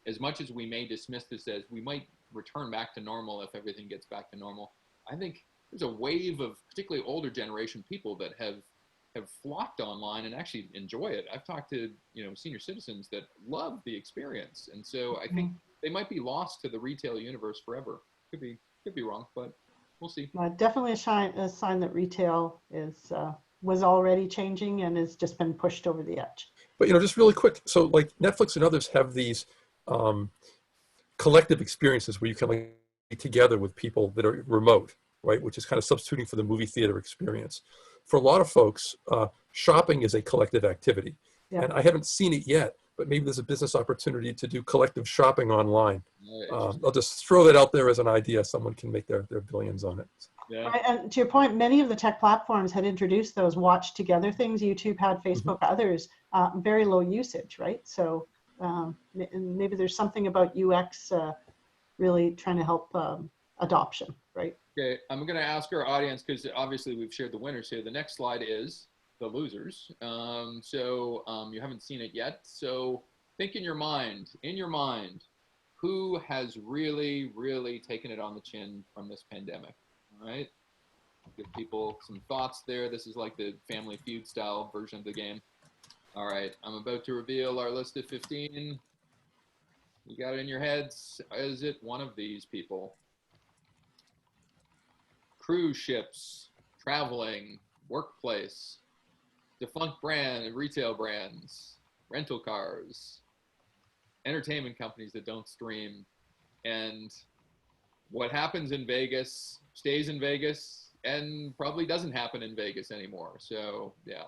as much as we may dismiss this as we might return back to normal if everything gets back to normal, I think there's a wave of particularly older generation people that have flocked online and actually enjoy it. I've talked to, you know, senior citizens that love the experience. And so I think they might be lost to the retail universe forever. Could be wrong, but we'll see. Definitely a sign that retail was already changing and has just been pushed over the edge. But, you know, just really quick. So like Netflix and others have these collective experiences where you can like be together with people that are remote, right? Which is kind of substituting for the movie theater experience. For a lot of folks, shopping is a collective activity. Yeah. And I haven't seen it yet, but maybe there's a business opportunity to do collective shopping online. I'll just throw that out there as an idea. Someone can make their billions on it. Yeah. Right, and to your point, many of the tech platforms had introduced those watch together things. YouTube had, Facebook, others, very low usage, right? So maybe there's something about UX really trying to help adoption, right? Okay, I'm going to ask our audience, because obviously we've shared the winners here. The next slide is the losers. You haven't seen it yet. So think in your mind, who has really, really taken it on the chin from this pandemic? All right, give people some thoughts there. This is like the Family Feud style version of the game. All right, I'm about to reveal our list of 15. You got it in your heads. Is it one of these people? Cruise ships, traveling, workplace, defunct brand and retail brands, rental cars, entertainment companies that don't stream, and what happens in Vegas stays in Vegas and probably doesn't happen in Vegas anymore. So yeah.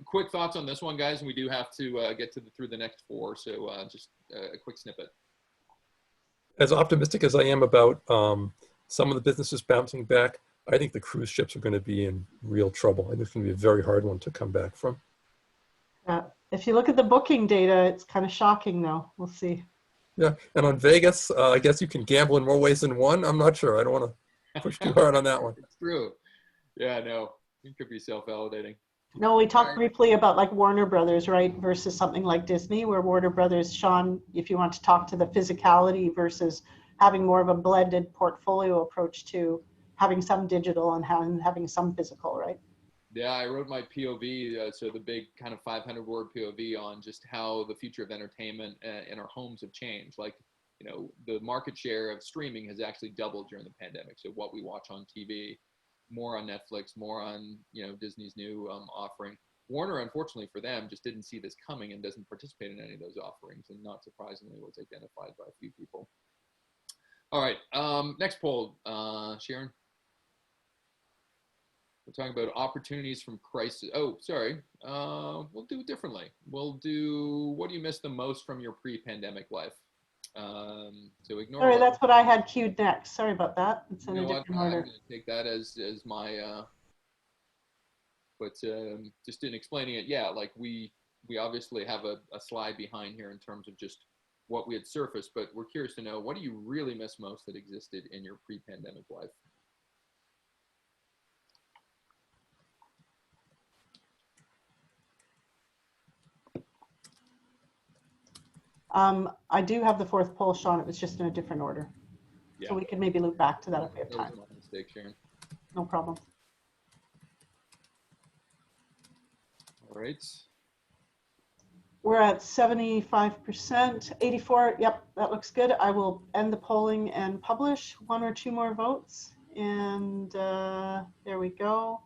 Quick thoughts on this one, guys, and we do have to get through the next 4. So just a quick snippet. As optimistic as I am about some of the businesses bouncing back, I think the cruise ships are going to be in real trouble. I think it's going to be a very hard one to come back from. If you look at the booking data, it's kind of shocking, though. We'll see. Yeah, and on Vegas, I guess you can gamble in more ways than one. I'm not sure. I don't want to push too hard on that one. It's true. Yeah, no, it could be self-validating. No, we talked briefly about like Warner Brothers, right, versus something like Disney, where Warner Brothers, Sean, if you want to talk to the physicality versus having more of a blended portfolio approach to having some digital and having some physical, right? Yeah, I wrote my POV, so the big kind of 500-word POV on just how the future of entertainment in our homes have changed. Like, you know, the market share of streaming has actually doubled during the pandemic. So what we watch on TV, more on Netflix, more on, you know, Disney's new offering. Warner, unfortunately for them, just didn't see this coming and doesn't participate in any of those offerings, and not surprisingly was identified by a few people. All right, next poll, Sharon. We're talking about opportunities from crisis. Oh, sorry. We'll do it differently. We'll do, what do you miss the most from your pre-pandemic life? So ignore. Sorry, that's what I had queued next. Sorry about that. It's in a different I'm order. going to take that as my, but just in explaining it, yeah, like we obviously have a slide behind here in terms of just what we had surfaced, but we're curious to know, what do you really miss most that existed in your pre-pandemic life? I do have the fourth poll, Sean. It was just in a different order. Yeah. So we could maybe loop back to that if we have time. That was my mistake, Sharon. No problem. All right. We're at 75%, 84. Yep, that looks good. I will end the polling and publish one or two more votes. And there we go.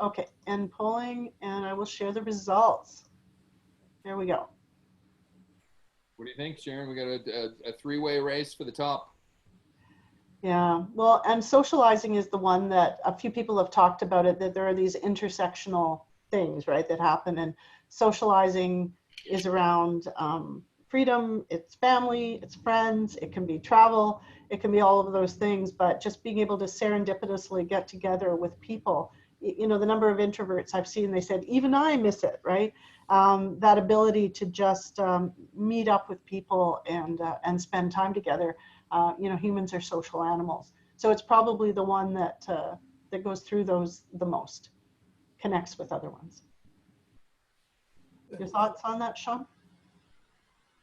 Okay, end polling, and I will share the results. There we go. What do you think, Sharon? We got a three-way race for the top. Yeah, well, and socializing is the one that a few people have talked about it, that there are these intersectional things, right, that happen. And socializing is around freedom, it's family, it's friends, it can be travel, it can be all of those things, but just being able to serendipitously get together with people. You know, the number of introverts I've seen, they said, even I miss it, right? That ability to just meet up with people and spend time together. You know, humans are social animals. So it's probably the one that that goes through those the most, connects with other ones. Your thoughts on that, Sean?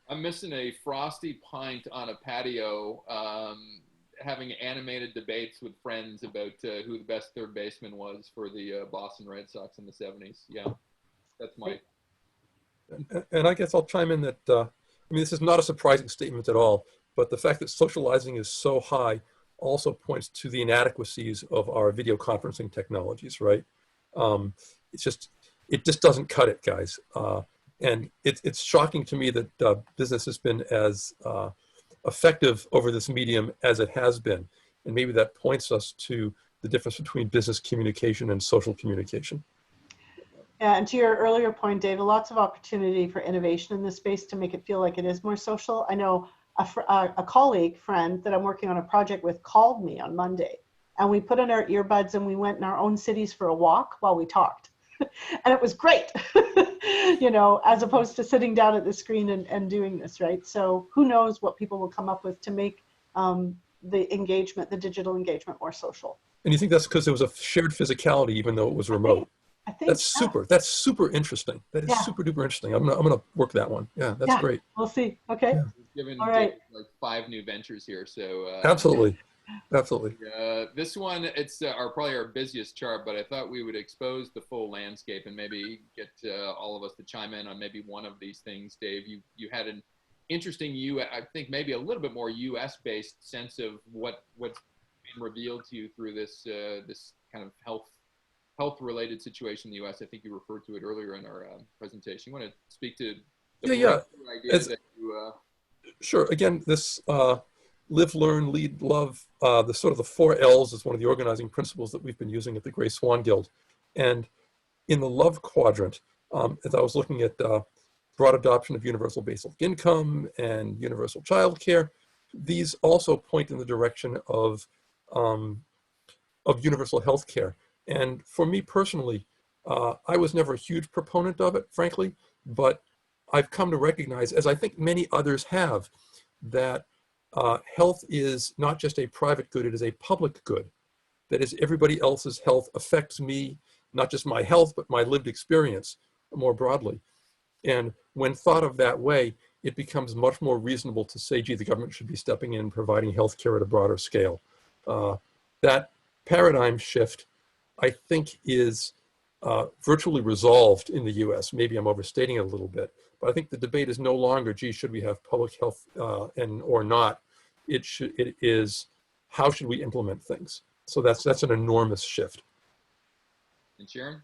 I'm missing a frosty pint on a patio, having animated debates with friends about who the best third baseman was for the Boston Red Sox in the 70s. Yeah, that's my... And I guess I'll chime in that, I mean, this is not a surprising statement at all, but the fact that socializing is so high also points to the inadequacies of our video conferencing technologies, right? It just doesn't cut it, guys. And it's shocking to me that business has been as effective over this medium as it has been. And maybe that points us to the difference between business communication and social communication. Yeah, and to your earlier point, Dave, lots of opportunity for innovation in this space to make it feel like it is more social. I know a colleague friend that I'm working on a project with called me on Monday, and we put in our earbuds and we went in our own cities for a walk while we talked. And it was great, you know, as opposed to sitting down at the screen and doing this, right? So who knows what people will come up with to make the engagement, the digital engagement, more social. And you think that's because there was a shared physicality, even though it was remote? I think that's super. Yeah. That's super interesting. That is super duper interesting. I'm gonna work that one. Yeah, that's great. We'll see. Okay. Yeah. Given all right. like 5 new ventures here, so absolutely. Absolutely. This one, it's probably our busiest chart, but I thought we would expose the full landscape and maybe get all of us to chime in on maybe one of these things. Dave, you had an interesting I think maybe a little bit more US based sense of what's been revealed to you through this this kind of health related situation in the US. I think you referred to it earlier in our presentation. You want to speak to the idea that you sure. Again, this live, learn, lead, love, the sort of the 4 L's is one of the organizing principles that we've been using at the Grey Swan Guild. And in the love quadrant, as I was looking at broad adoption of universal basic income and universal childcare, these also point in the direction of universal health care. And for me personally, I was never a huge proponent of it, frankly, but I've come to recognize, as I think many others have, that health is not just a private good, it is a public good. That is, everybody else's health affects me, not just my health, but my lived experience more broadly. And when thought of that way, it becomes much more reasonable to say, gee, the government should be stepping in and providing healthcare at a broader scale. That paradigm shift, I think, is virtually resolved in the US. Maybe I'm overstating it a little bit, but I think the debate is no longer, gee, should we have public health or not? It is, how should we implement things? So that's an enormous shift. And Sharon?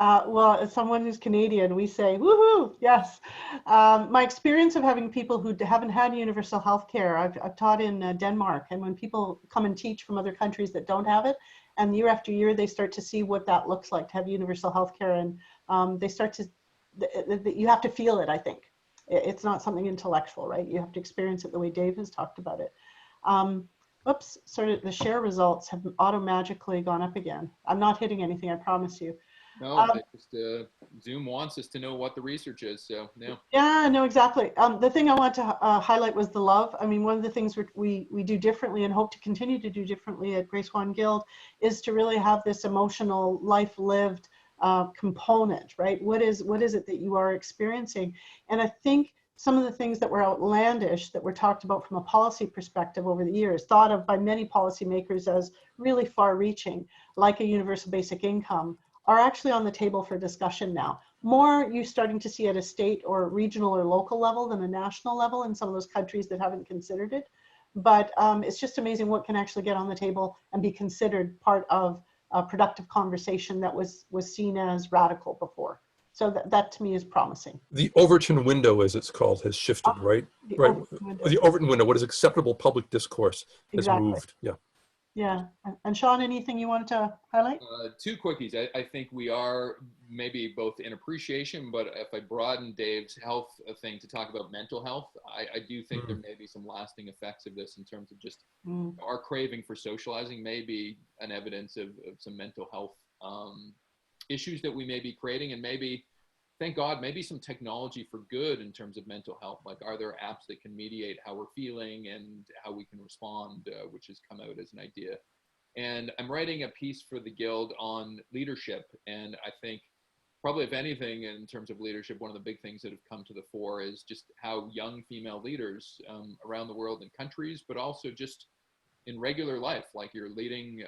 Well, as someone who's Canadian, we say, woohoo, yes. My experience of having people who haven't had universal health care, I've taught in Denmark, and when people come and teach from other countries that don't have it, and year after year, they start to see what that looks like to have universal health care, and they start to, you have to feel it, I think. It's not something intellectual, right? You have to experience it the way Dave has talked about it. Oops, sort of the share results have auto-magically gone up again. I'm not hitting anything, I promise you. No, just, Zoom wants us to know what the research is, so no. Yeah, no, exactly. The thing I want to highlight was the love. I mean, one of the things we do differently and hope to continue to do differently at Grey Swan Guild is to really have this emotional, life-lived component, right? What is it that you are experiencing? And I think some of the things that were outlandish that were talked about from a policy perspective over the years, thought of by many policymakers as really far-reaching, like a universal basic income, are actually on the table for discussion now. More you're starting to see at a state or regional or local level than a national level in some of those countries that haven't considered it. But it's just amazing what can actually get on the table and be considered part of a productive conversation that was seen as radical before. So that to me is promising. The Overton window, as it's called, has shifted, right? Right. The Overton window, what is acceptable public discourse, has moved. Yeah. Yeah. And Sean, anything you wanted to highlight? Two quickies. I think we are maybe both in appreciation, but if I broaden Dave's health thing to talk about mental health, I do think there may be some lasting effects of this in terms of just our craving for socializing may be an evidence of some mental health issues that we may be creating, and maybe, thank God, maybe some technology for good in terms of mental health. Like, are there apps that can mediate how we're feeling and how we can respond, which has come out as an idea. And I'm writing a piece for the Guild on leadership. And I think probably, if anything, in terms of leadership, one of the big things that have come to the fore is just how young female leaders around the world in countries, but also just in regular life, like you're leading,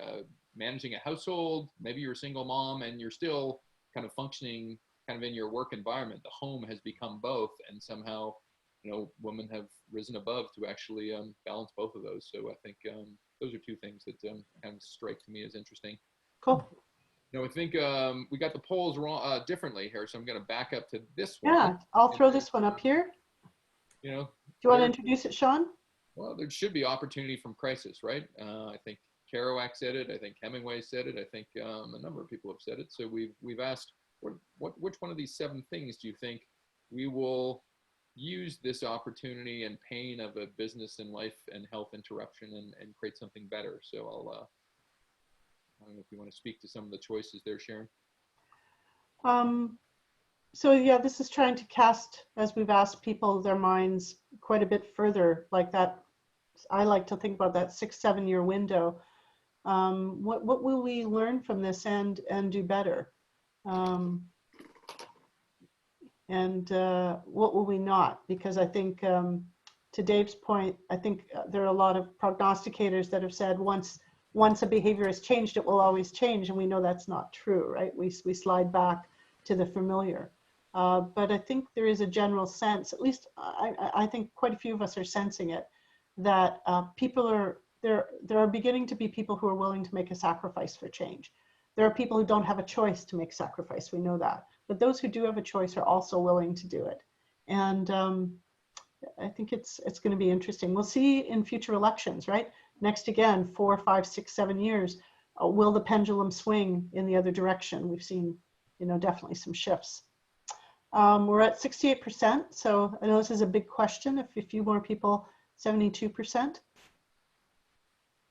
managing a household, maybe you're a single mom and you're still kind of functioning kind of in your work environment. The home has become both, and somehow, you know, women have risen above to actually balance both of those. So I think those are two things that kind of strike to me as interesting. Cool. You know, I think we got the polls wrong differently here, so I'm going to back up to this one. Yeah, I'll throw this one up here. You know, do you want to introduce it, Sean? Well, there should be opportunity from crisis, right? I think Kerouac said it. I think Hemingway said it. I think a number of people have said it. So we've asked, which one of these 7 things do you think we will use this opportunity and pain of a business and life and health interruption and create something better? So I don't know if you want to speak to some of the choices there, Sharon. So yeah, this is trying to cast, as we've asked people, their minds quite a bit further, like that. I like to think about that 6-7 year window. What will we learn from this and do better? What will we not? Because I think, to Dave's point, I think there are a lot of prognosticators that have said once a behavior has changed, it will always change, and we know that's not true, right? We slide back to the familiar. But I think there is a general sense, at least I think quite a few of us are sensing it, that there are beginning to be people who are willing to make a sacrifice for change. There are people who don't have a choice to make sacrifice, we know that. But those who do have a choice are also willing to do it. And I think it's going to be interesting. We'll see in future elections, right? Next again, 4, 5, 6, 7 years, will the pendulum swing in the other direction? We've seen, you know, definitely some shifts. We're at 68%, so I know this is a big question. If a few more people, 72%.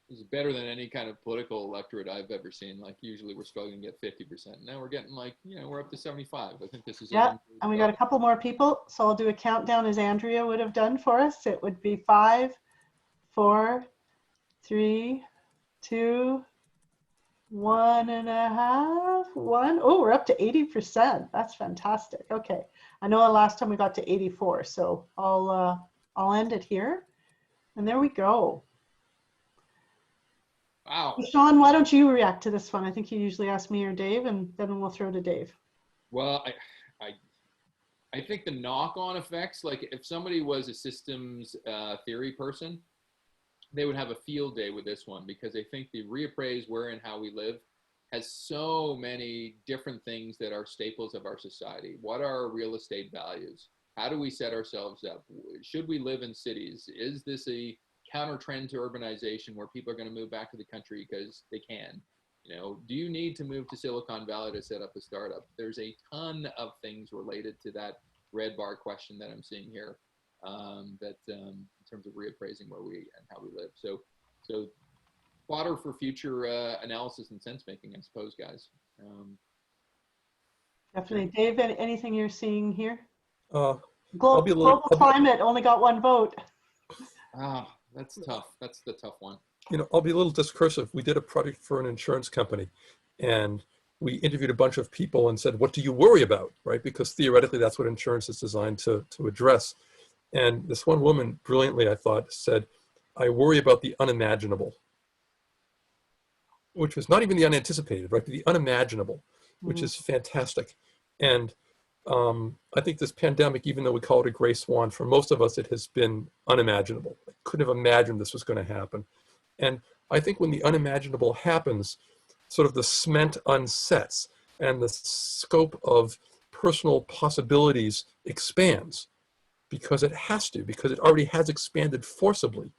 This is better than any kind of political electorate I've ever seen. Like, usually we're struggling to get 50%. Now we're getting, like, you know, we're up to 75. I think this is. Yeah, and we got a couple more people. So I'll do a countdown as Andrea would have done for us. It would be 5, 4, 3, 2, 1.5, 1. Oh, we're up to 80%. That's fantastic. Okay. I know last time we got to 84, so I'll end it here. And there we go. Wow. Sean, why don't you react to this one? I think you usually ask me or Dave, and then we'll throw to Dave. Well, I think the knock-on effects, like if somebody was a systems theory person, they would have a field day with this one, because I think the reappraise where and how we live has so many different things that are staples of our society. What are our real estate values? How do we set ourselves up? Should we live in cities? Is this a counter trend to urbanization where people are going to move back to the country because they can? You know, do you need to move to Silicon Valley to set up a startup? There's a ton of things related to that red bar question that I'm seeing here, in terms of reappraising where we and how we live. So fodder for future analysis and sense making, I suppose, guys. Definitely. Dave, anything you're seeing here? I'll Global climate only got 1 vote. That's tough. That's the tough one. You know, I'll be a little discursive. We did a project for an insurance company, and we interviewed a bunch of people and said, what do you worry about, right? Because theoretically, that's what insurance is designed to address. And this one woman, brilliantly, I thought, said, I worry about the unimaginable, which was not even the unanticipated, right? But the unimaginable, which is fantastic. And I think this pandemic, even though we call it a gray swan, for most of us, it has been unimaginable. I couldn't have imagined this was going to happen. And I think when the unimaginable happens, sort of the cement unsets and the scope of personal possibilities expands, because it has to, because it already has expanded forcibly.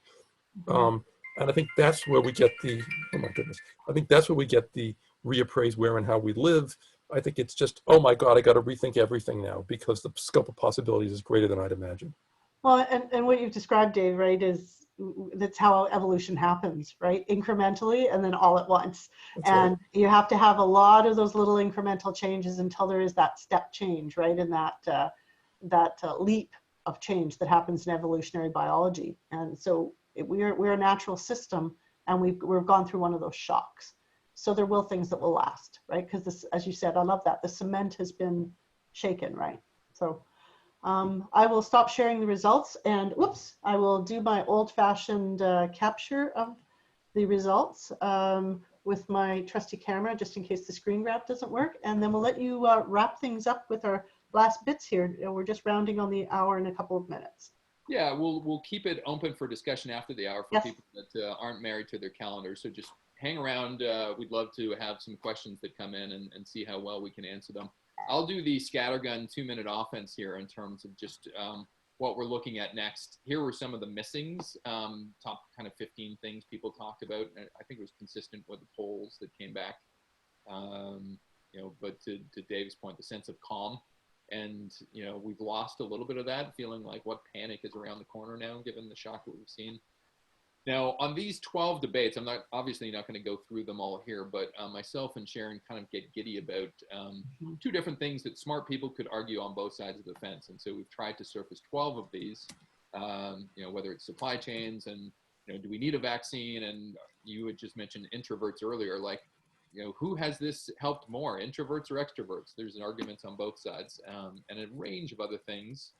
And I think that's where we get the, oh my goodness, I think that's where we get the reappraise where and how we live. I think it's just, oh my God, I got to rethink everything now because the scope of possibilities is greater than I'd imagined. Well, and what you've described, Dave, right, is that's how evolution happens, right? Incrementally and then all at once. That's and right. You have to have a lot of those little incremental changes until there is that step change, right? And that leap of change that happens in evolutionary biology. And so we're a natural system, and we've gone through one of those shocks. So there will things that will last, right? Because this, as you said, I love that. The cement has been shaken, right? So I will stop sharing the results, and whoops, I will do my old-fashioned capture of the results with my trusty camera, just in case the screen grab doesn't work. And then we'll let you wrap things up with our last bits here. We're just rounding on the hour in a couple of minutes. Yeah, we'll keep it open for discussion after the hour for people that aren't married to their calendars. So just hang around. We'd love to have some questions that come in and see how well we can answer them. I'll do the scattergun 2-minute offense here in terms of just what we're looking at next. Here were some of the missings, top kind of 15 things people talked about. I think it was consistent with the polls that came back. You know, but to Dave's point, the sense of calm. And, you know, we've lost a little bit of that, feeling like what panic is around the corner now, given the shock that we've seen. Now, on these 12 debates, I'm obviously not going to go through them all here, but myself and Sharon kind of get giddy about 2 different things that smart people could argue on both sides of the fence. And so we've tried to surface 12 of these, you know, whether it's supply chains and, you know, do we need a vaccine? And you had just mentioned introverts earlier, like, you know, who has this helped more, introverts or extroverts? There's an argument on both sides, and a range of other things.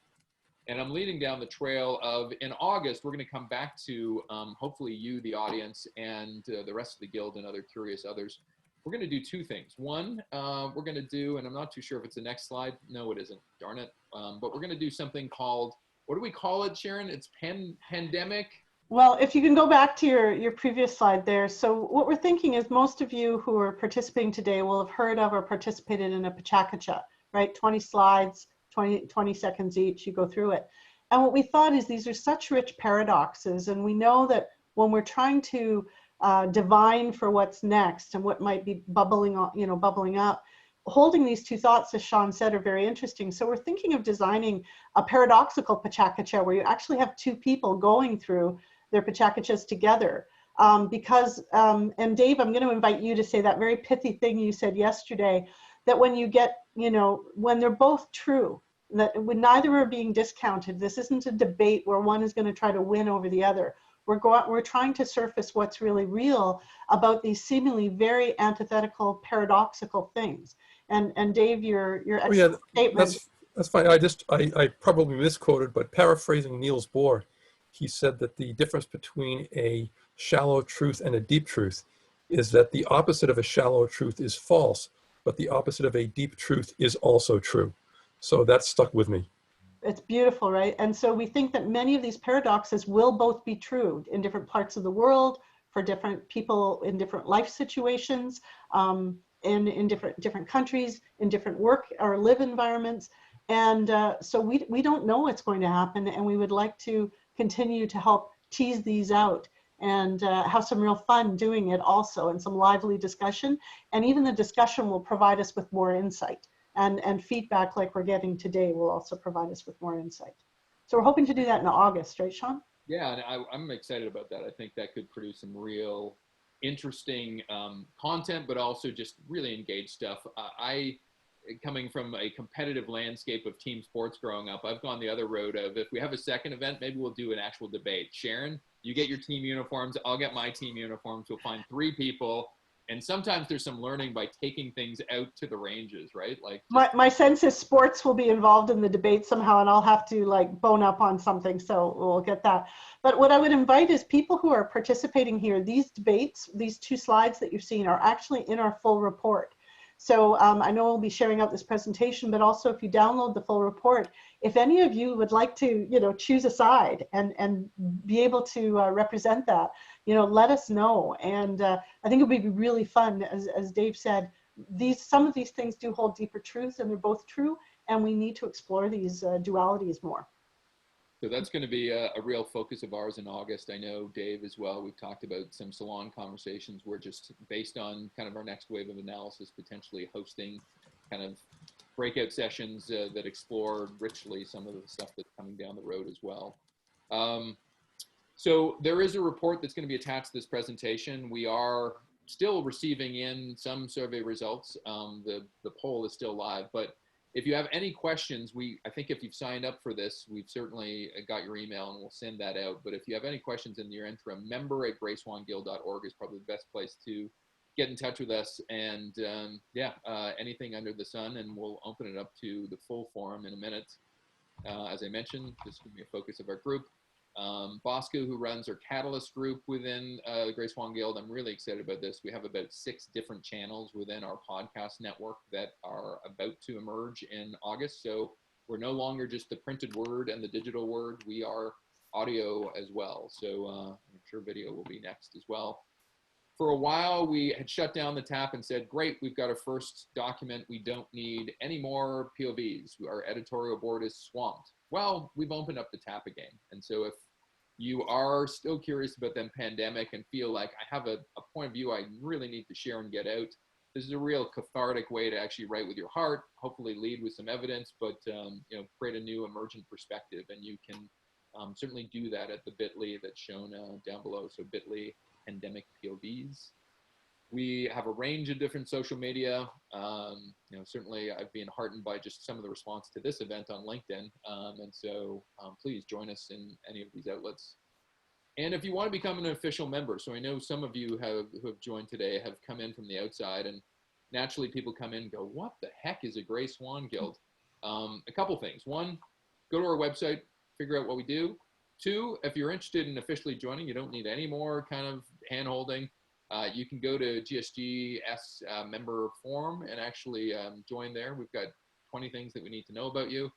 And I'm leading down the trail of, in August, we're going to come back to, hopefully you, the audience, and the rest of the guild and other curious others. We're going to do 2 things. One, we're going to do, and I'm not too sure if it's the next slide. No, it isn't. Darn it. But we're going to do something called, what do we call it, Sharon? It's pandemic. Well, if you can go back to your previous slide there. So what we're thinking is most of you who are participating today will have heard of or participated in a pachakacha, right? 20 slides, 20 seconds each, you go through it. And what we thought is these are such rich paradoxes. And we know that when we're trying to divine for what's next and what might be bubbling up, holding these 2 thoughts, as Sean said, are very interesting. So we're thinking of designing a paradoxical pachakacha where you actually have 2 people going through their pachakachas together. And Dave, I'm going to invite you to say that very pithy thing you said yesterday, that when you get, you know, when they're both true, that when neither are being discounted, this isn't a debate where one is going to try to win over the other. we're trying to surface what's really real about these seemingly very antithetical, paradoxical things. And Dave, your Oh yeah, statement. that's fine. I probably misquoted, but paraphrasing Niels Bohr, he said that the difference between a shallow truth and a deep truth is that the opposite of a shallow truth is false, but the opposite of a deep truth is also true. So that stuck with me. It's beautiful, right? And so we think that many of these paradoxes will both be true in different parts of the world, for different people in different life situations, in different countries, in different work or live environments. And so we don't know what's going to happen, and we would like to continue to help tease these out and have some real fun doing it also, and some lively discussion. And even the discussion will provide us with more insight. And feedback like we're getting today will also provide us with more insight. So we're hoping to do that in August, right, Sean? Yeah, and I'm excited about that. I think that could produce some real interesting content, but also just really engaged stuff. Coming from a competitive landscape of team sports growing up, I've gone the other road of, if we have a second event, maybe we'll do an actual debate. Sharon, you get your team uniforms, I'll get my team uniforms. We'll find 3 people. And sometimes there's some learning by taking things out to the ranges, right? Like my sense is sports will be involved in the debate somehow, and I'll have to like bone up on something, so we'll get that. But what I would invite is people who are participating here, these debates, these 2 slides that you've seen are actually in our full report. So I know we'll be sharing out this presentation, but also if you download the full report, if any of you would like to, choose a side and be able to represent that, let us know. And I think it would be really fun, as Dave said, some of these things do hold deeper truths, and they're both true, and we need to explore these dualities more. So that's going to be a real focus of ours in August. I know Dave as well. We've talked about some salon conversations. We're just based on kind of our next wave of analysis, potentially hosting kind of breakout sessions that explore richly some of the stuff that's coming down the road as well. So there is a report that's going to be attached to this presentation. We are still receiving in some survey results. The poll is still live, but if you have any questions, I think if you've signed up for this, we've certainly got your email and we'll send that out. But if you have any questions in your interim, member@greyswanguild.org is probably the best place to get in touch with us. And anything under the sun, and we'll open it up to the full forum in a minute. As I mentioned, this is going to be a focus of our group. Bosco, who runs our Catalyst group within the Grey Swan Guild, I'm really excited about this. We have about 6 different channels within our podcast network that are about to emerge in August. So we're no longer just the printed word and the digital word. We are audio as well. So I'm sure video will be next as well. For a while, we had shut down the tap and said, great, we've got our first document. We don't need any more POVs. Our editorial board is swamped. Well, we've opened up the tap again. And so if you are still curious about the pandemic and feel like I have a point of view I really need to share and get out, this is a real cathartic way to actually write with your heart, hopefully lead with some evidence, but create a new emergent perspective. And you can certainly do that at the bit.ly that's shown down below. So bit.ly pandemic POVs. We have a range of different social media. Certainly I've been heartened by just some of the response to this event on LinkedIn. And so please join us in any of these outlets. And if you want to become an official member, so I know some of you who have joined today have come in from the outside, and naturally people come in and go, what the heck is a Grey Swan Guild? A couple things. 1, go to our website, figure out what we do. 2, if you're interested in officially joining, you don't need any more kind of hand-holding. You can go to GSGS member forum and actually join there. We've got 20 things that we need to know about you.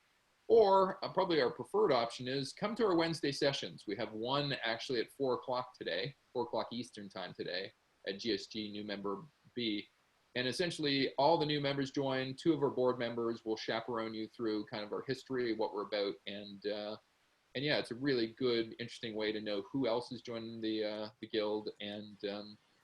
Or probably our preferred option is come to our Wednesday sessions. We have one actually at 4 o'clock today, 4 o'clock Eastern time today at GSG New Member B. And essentially all the new members join. 2 of our board members will chaperone you through kind of our history, what we're about. And yeah, it's a really good, interesting way to know who else is joining the guild and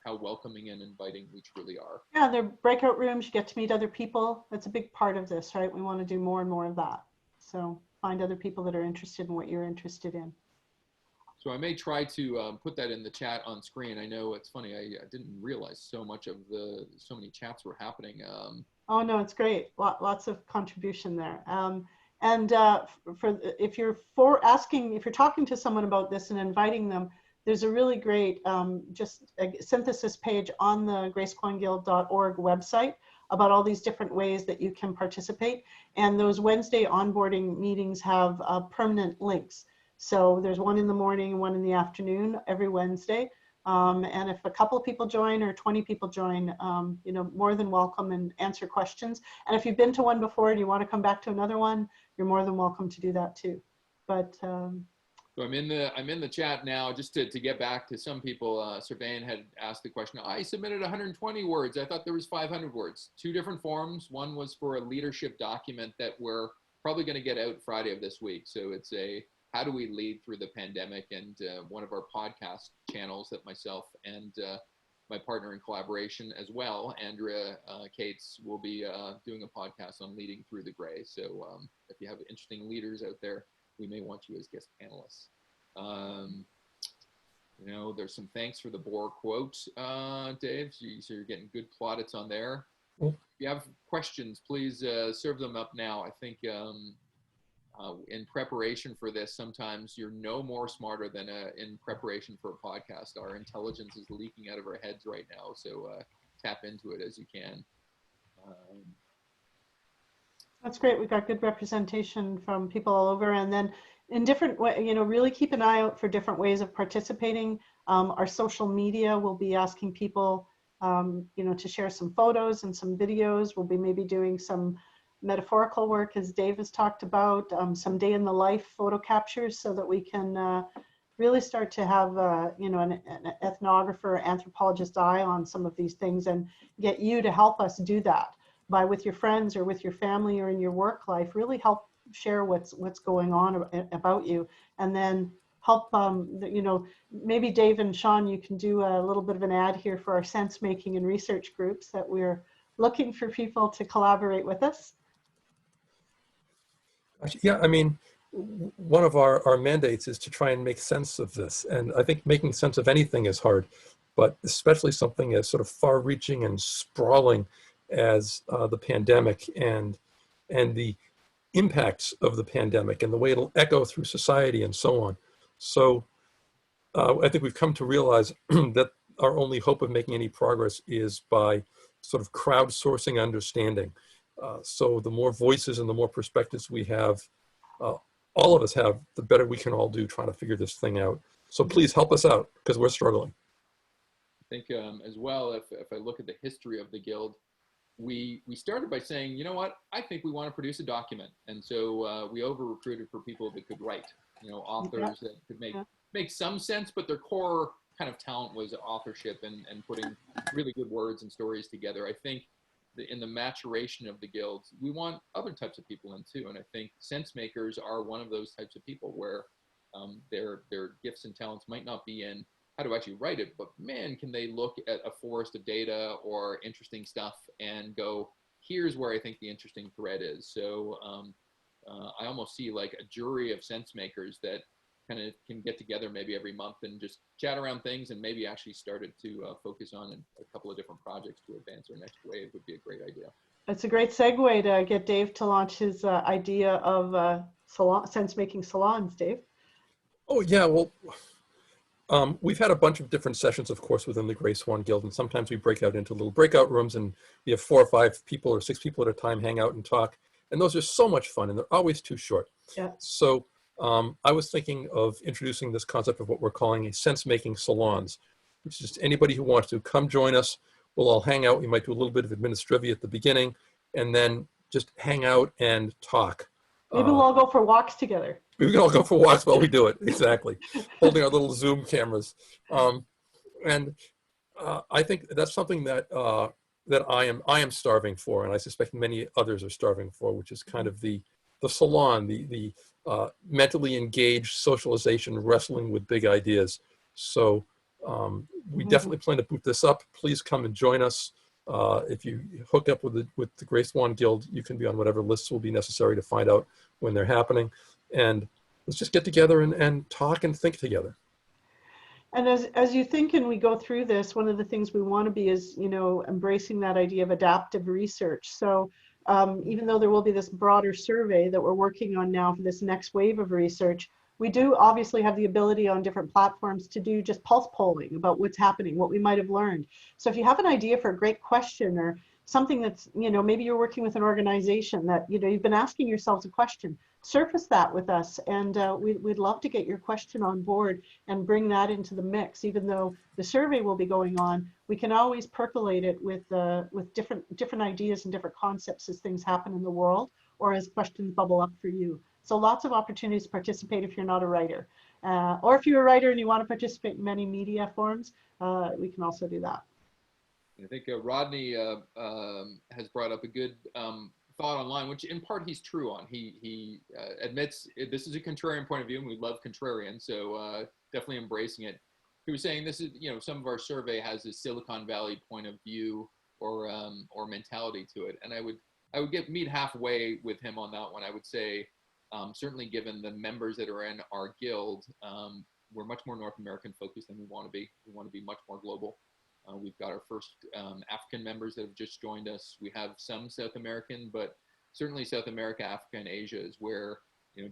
how welcoming and inviting we truly are. Yeah, they're breakout rooms. You get to meet other people. That's a big part of this, right? We want to do more and more of that. So find other people that are interested in what you're interested in. So I may try to put that in the chat on screen. I know it's funny. I didn't realize so many chats were happening. Oh no, it's great. Lots of contribution there. If you're talking to someone about this and inviting them, there's a really great just a synthesis page on the grayswanguild.org website about all these different ways that you can participate. And those Wednesday onboarding meetings have permanent links. So there's one in the morning and one in the afternoon every Wednesday. And if a couple of people join or 20 people join, you know, more than welcome and answer questions. And if you've been to one before and you want to come back to another one, you're more than welcome to do that too. But so I'm in the chat now, just to get back to some people. Servain had asked the question. I submitted 120 words. I thought there was 500 words. Two different forms. One was for a leadership document that we're probably going to get out Friday of this week. So it's a how do we lead through the pandemic, and one of our podcast channels that myself and my partner in collaboration as well, Andrea Cates, will be doing a podcast on leading through the gray. So if you have interesting leaders out there, we may want you as guest panelists. You know, there's some thanks for the Bohr quote, Dave. So you're getting good plaudits on there. If you have questions, please serve them up now. I think in preparation for this, sometimes you're no more smarter than in preparation for a podcast. Our intelligence is leaking out of our heads right now, so tap into it as you can. That's great. We've got good representation from people all over, and then in different ways, you know, really keep an eye out for different ways of participating. Our social media will be asking people, you know, to share some photos and some videos. We'll be maybe doing some metaphorical work, as Dave has talked about, some day in the life photo captures, so that we can really start to have, you know, an ethnographer, anthropologist eye on some of these things, and get you to help us do that by with your friends or with your family or in your work life. Really help share what's going on about you, and then help, you know, maybe Dave and Sean, you can do a little bit of an ad here for our sense making and research groups, that we're looking for people to collaborate with us. Yeah, I mean, one of our mandates is to try and make sense of this. And I think making sense of anything is hard, but especially something as sort of far-reaching and sprawling as the pandemic and the impacts of the pandemic and the way it'll echo through society and so on. So I think we've come to realize that our only hope of making any progress is by sort of crowdsourcing understanding. So the more voices and the more perspectives we have, all of us have, the better we can all do trying to figure this thing out. So please help us out, because we're struggling. I think as well, if I look at the history of the Guild, we started by saying, you know what, I think we want to produce a document. And so we over-recruited for people that could write, you know, authors that could make some sense, but their core kind of talent was authorship and putting really good words and stories together. I think in the maturation of the Guilds, we want other types of people in too. And I think sense makers are one of those types of people where their gifts and talents might not be in how to actually write it, but man, can they look at a forest of data or interesting stuff and go, here's where I think the interesting thread is. So I almost see like a jury of sense makers that kind of can get together maybe every month and just chat around things, and maybe actually started to focus on a couple of different projects to advance our next wave would be a great idea. It's a great segue to get Dave to launch his idea of sense-making salons, Dave. Oh, yeah, well, we've had a bunch of different sessions, of course, within the Grey Swan Guild, and sometimes we break out into little breakout rooms, and we have 4 or 5 people or 6 people at a time hang out and talk, and those are so much fun, and they're always too short. Yeah. So I was thinking of introducing this concept of what we're calling a sense-making salons, which is just anybody who wants to come join us. We'll all hang out. We might do a little bit of administrivia at the beginning, and then just hang out and talk. Maybe we'll all go for walks together. We can all go for walks while we do it, exactly, holding our little Zoom cameras. And I think that's something that that I am starving for, and I suspect many others are starving for, which is kind of the salon, the mentally engaged socialization, wrestling with big ideas. So we definitely plan to boot this up. Please come and join us. If you hook up with the Grey Swan Guild, you can be on whatever lists will be necessary to find out when they're happening. And let's just get together and talk and think together. And as you think and we go through this, one of the things we want to be is, you know, embracing that idea of adaptive research. So even though there will be this broader survey that we're working on now for this next wave of research, We do obviously have the ability on different platforms to do just pulse polling about what's happening, what we might have learned. So if you have an idea for a great question or something that's, maybe you're working with an organization that, you've been asking yourselves a question, surface that with us. And we'd love to get your question on board and bring that into the mix. Even though the survey will be going on, we can always percolate it with different ideas and different concepts as things happen in the world or as questions bubble up for you. So lots of opportunities to participate if you're not a writer. Or if you're a writer and you want to participate in many media forms, we can also do that. I think Rodney has brought up a good thought online, which in part he's true on. He admits this is a contrarian point of view, and we love contrarian, so definitely embracing it. He was saying this is, some of our survey has a Silicon Valley point of view or mentality to it, and I would meet halfway with him on that one. I would say certainly given the members that are in our guild, we're much more North American focused than we want to be. We want to be much more global. We've got our first African members that have just joined us. We have some South American, but certainly South America, Africa, and Asia is where,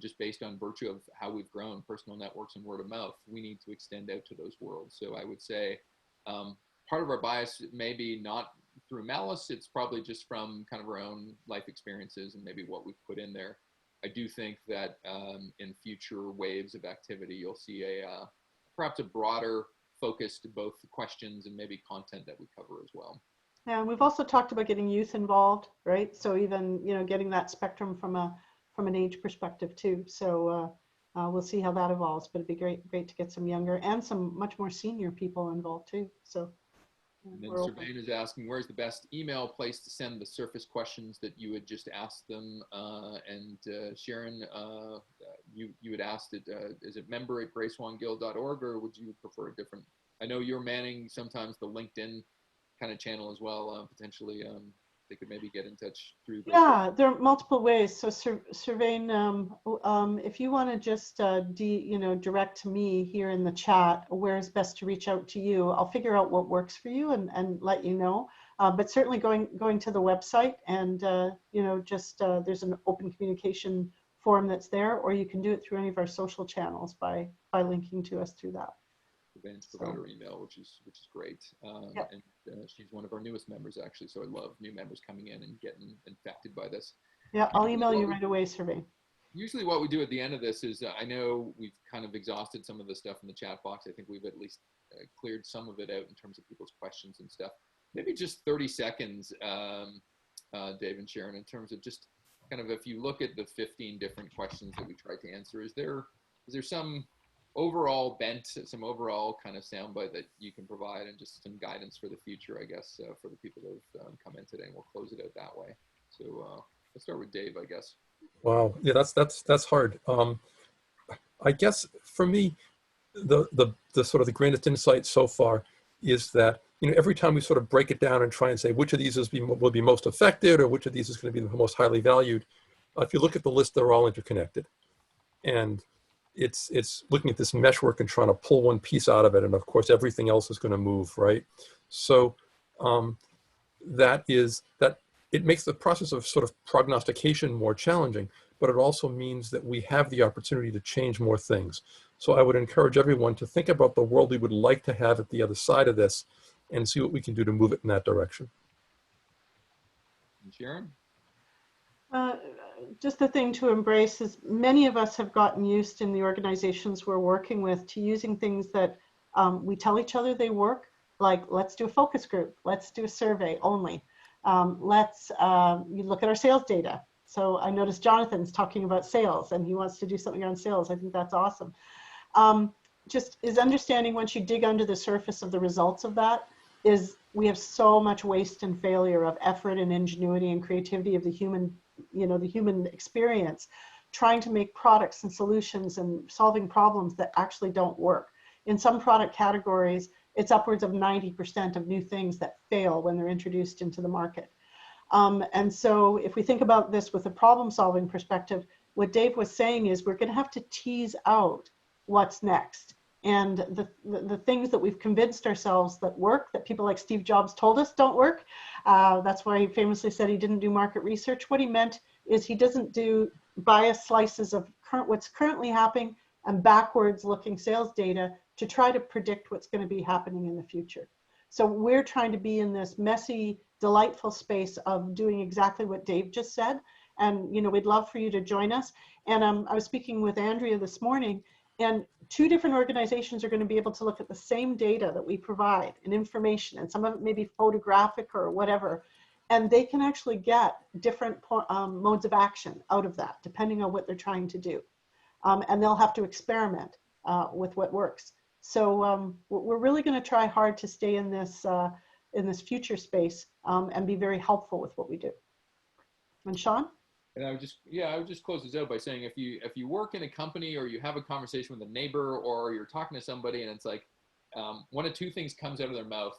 just based on virtue of how we've grown, personal networks and word of mouth, we need to extend out to those worlds. So I would say part of our bias may be not through malice. It's probably just from kind of our own life experiences and maybe what we've put in there. I do think that in future waves of activity, you'll see perhaps a broader focus to both the questions and maybe content that we cover as well. Yeah, and we've also talked about getting youth involved, right? So even, getting that spectrum from an age perspective too. So we'll see how that evolves, but it'd be great to get some younger and some much more senior people involved too. So. And then Servain is asking, where's the best email place to send the surface questions that you had just asked them? And Sharon, you had asked it, is it member@greyswanguild.org, or would you prefer a different? I know you're manning sometimes the LinkedIn kind of channel as well. Potentially, they could maybe get in touch through. Yeah, there are multiple ways. So Servain, if you want to just direct to me here in the chat, where is best to reach out to you, I'll figure out what works for you and let you know. But certainly going to the website and there's an open communication form that's there, or you can do it through any of our social channels by linking to us through that. Servain's provider email, which is great. Yep. And she's one of our newest members, actually, so I love new members coming in and getting infected by this. Yeah, I'll email you right away, Servain. Usually what we do at the end of this is, I know we've kind of exhausted some of the stuff in the chat box. I think we've at least cleared some of it out in terms of people's questions and stuff. Maybe just 30 seconds, Dave and Sharon, in terms of just kind of, if you look at the 15 different questions that we tried to answer, is there some overall bent, some overall kind of soundbite that you can provide, and just some guidance for the future, I guess, for the people that have come in today, and we'll close it out that way. So let's start with Dave, I guess. Wow, yeah, that's hard. I guess for me, the sort of the greatest insight so far is that, every time we sort of break it down and try and say which of these will be most affected, or which of these is going to be the most highly valued, if you look at the list, they're all interconnected, and it's looking at this meshwork and trying to pull one piece out of it, and of course everything else is going to move, right? So that it makes the process of sort of prognostication more challenging, but it also means that we have the opportunity to change more things. So I would encourage everyone to think about the world we would like to have at the other side of this, and see what we can do to move it in that direction. And Sharon? Just the thing to embrace is many of us have gotten used in the organizations we're working with to using things that we tell each other they work, like let's do a focus group, let's do a survey only, let's you look at our sales data. So I noticed Jonathan's talking about sales and he wants to do something on sales. I think that's awesome. Just is understanding, once you dig under the surface of the results of that, is we have so much waste and failure of effort and ingenuity and creativity of the human, the human experience, trying to make products and solutions and solving problems that actually don't work. In some product categories, it's upwards of 90% of new things that fail when they're introduced into the market. And so if we think about this with a problem-solving perspective, what Dave was saying is we're going to have to tease out what's next. And the things that we've convinced ourselves that work, that people like Steve Jobs told us don't work. That's why he famously said he didn't do market research. What he meant is he doesn't do biased slices of what's currently happening and backwards looking sales data to try to predict what's going to be happening in the future. So we're trying to be in this messy, delightful space of doing exactly what Dave just said. And, you know, we'd love for you to join us. And I was speaking with Andrea this morning, and 2 different organizations are going to be able to look at the same data that we provide and information, and some of it may be photographic or whatever, and they can actually get different modes of action out of that, depending on what they're trying to do. And they'll have to experiment with what works. So we're really going to try hard to stay in this future space and be very helpful with what we do. And Sean? And I would just close this out by saying, if you work in a company or you have a conversation with a neighbor or you're talking to somebody and it's like one of 2 things comes out of their mouth,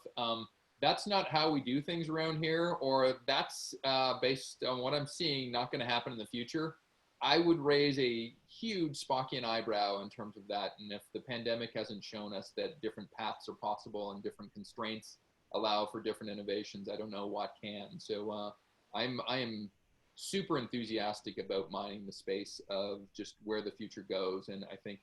that's not how we do things around here, or that's based on what I'm seeing not going to happen in the future, I would raise a huge Spockian eyebrow in terms of that. And if the pandemic hasn't shown us that different paths are possible and different constraints allow for different innovations, I don't know what can. So I am super enthusiastic about mining the space of just where the future goes. And I think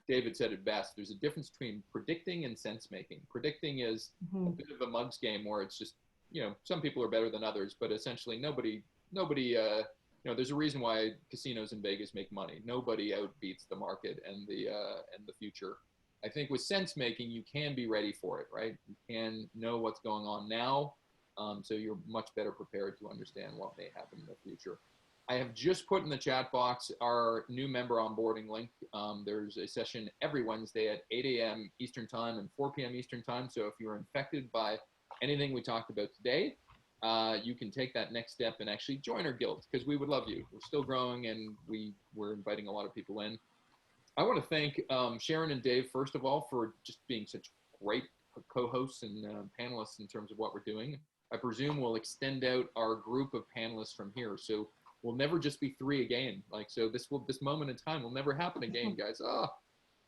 David said it best. There's a difference between predicting and sense making. Predicting is a bit of a mugs game where it's just, you know, some people are better than others, but essentially nobody, you know, there's a reason why casinos in Vegas make money. Nobody outbeats the market and the future. I think with sense making, you can be ready for it, right? You can know what's going on now, so you're much better prepared to understand what may happen in the future. I have just put in the chat box our new member onboarding link. There's a session every Wednesday at 8 a.m. Eastern Time and 4 p.m. Eastern Time. So if you're infected by anything we talked about today, you can take that next step and actually join our guild, because we would love you. We're still growing and we're inviting a lot of people in. I want to thank Sharon and Dave, first of all, for just being such great co-hosts and panelists in terms of what we're doing. I presume we'll extend out our group of panelists from here. So we'll never just be 3 again. So this moment in time will never happen again, guys.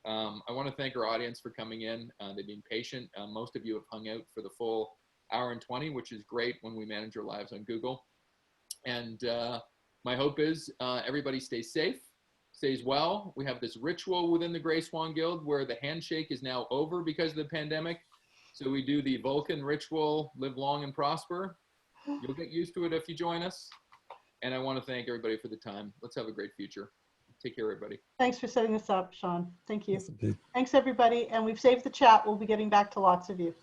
I want to thank our audience for coming in. They've been patient. Most of you have hung out for the full hour and 20, which is great when we manage our lives on Google. And my hope is everybody stays safe, stays well. We have this ritual within the Grey Swan Guild where the handshake is now over because of the pandemic. So we do the Vulcan ritual, live long and prosper. You'll get used to it if you join us. And I want to thank everybody for the time. Let's have a great future. Take care, everybody. Thanks for setting this up, Sean. Thank you. Yes, indeed. Thanks, everybody. And we've saved the chat. We'll be getting back to lots of you.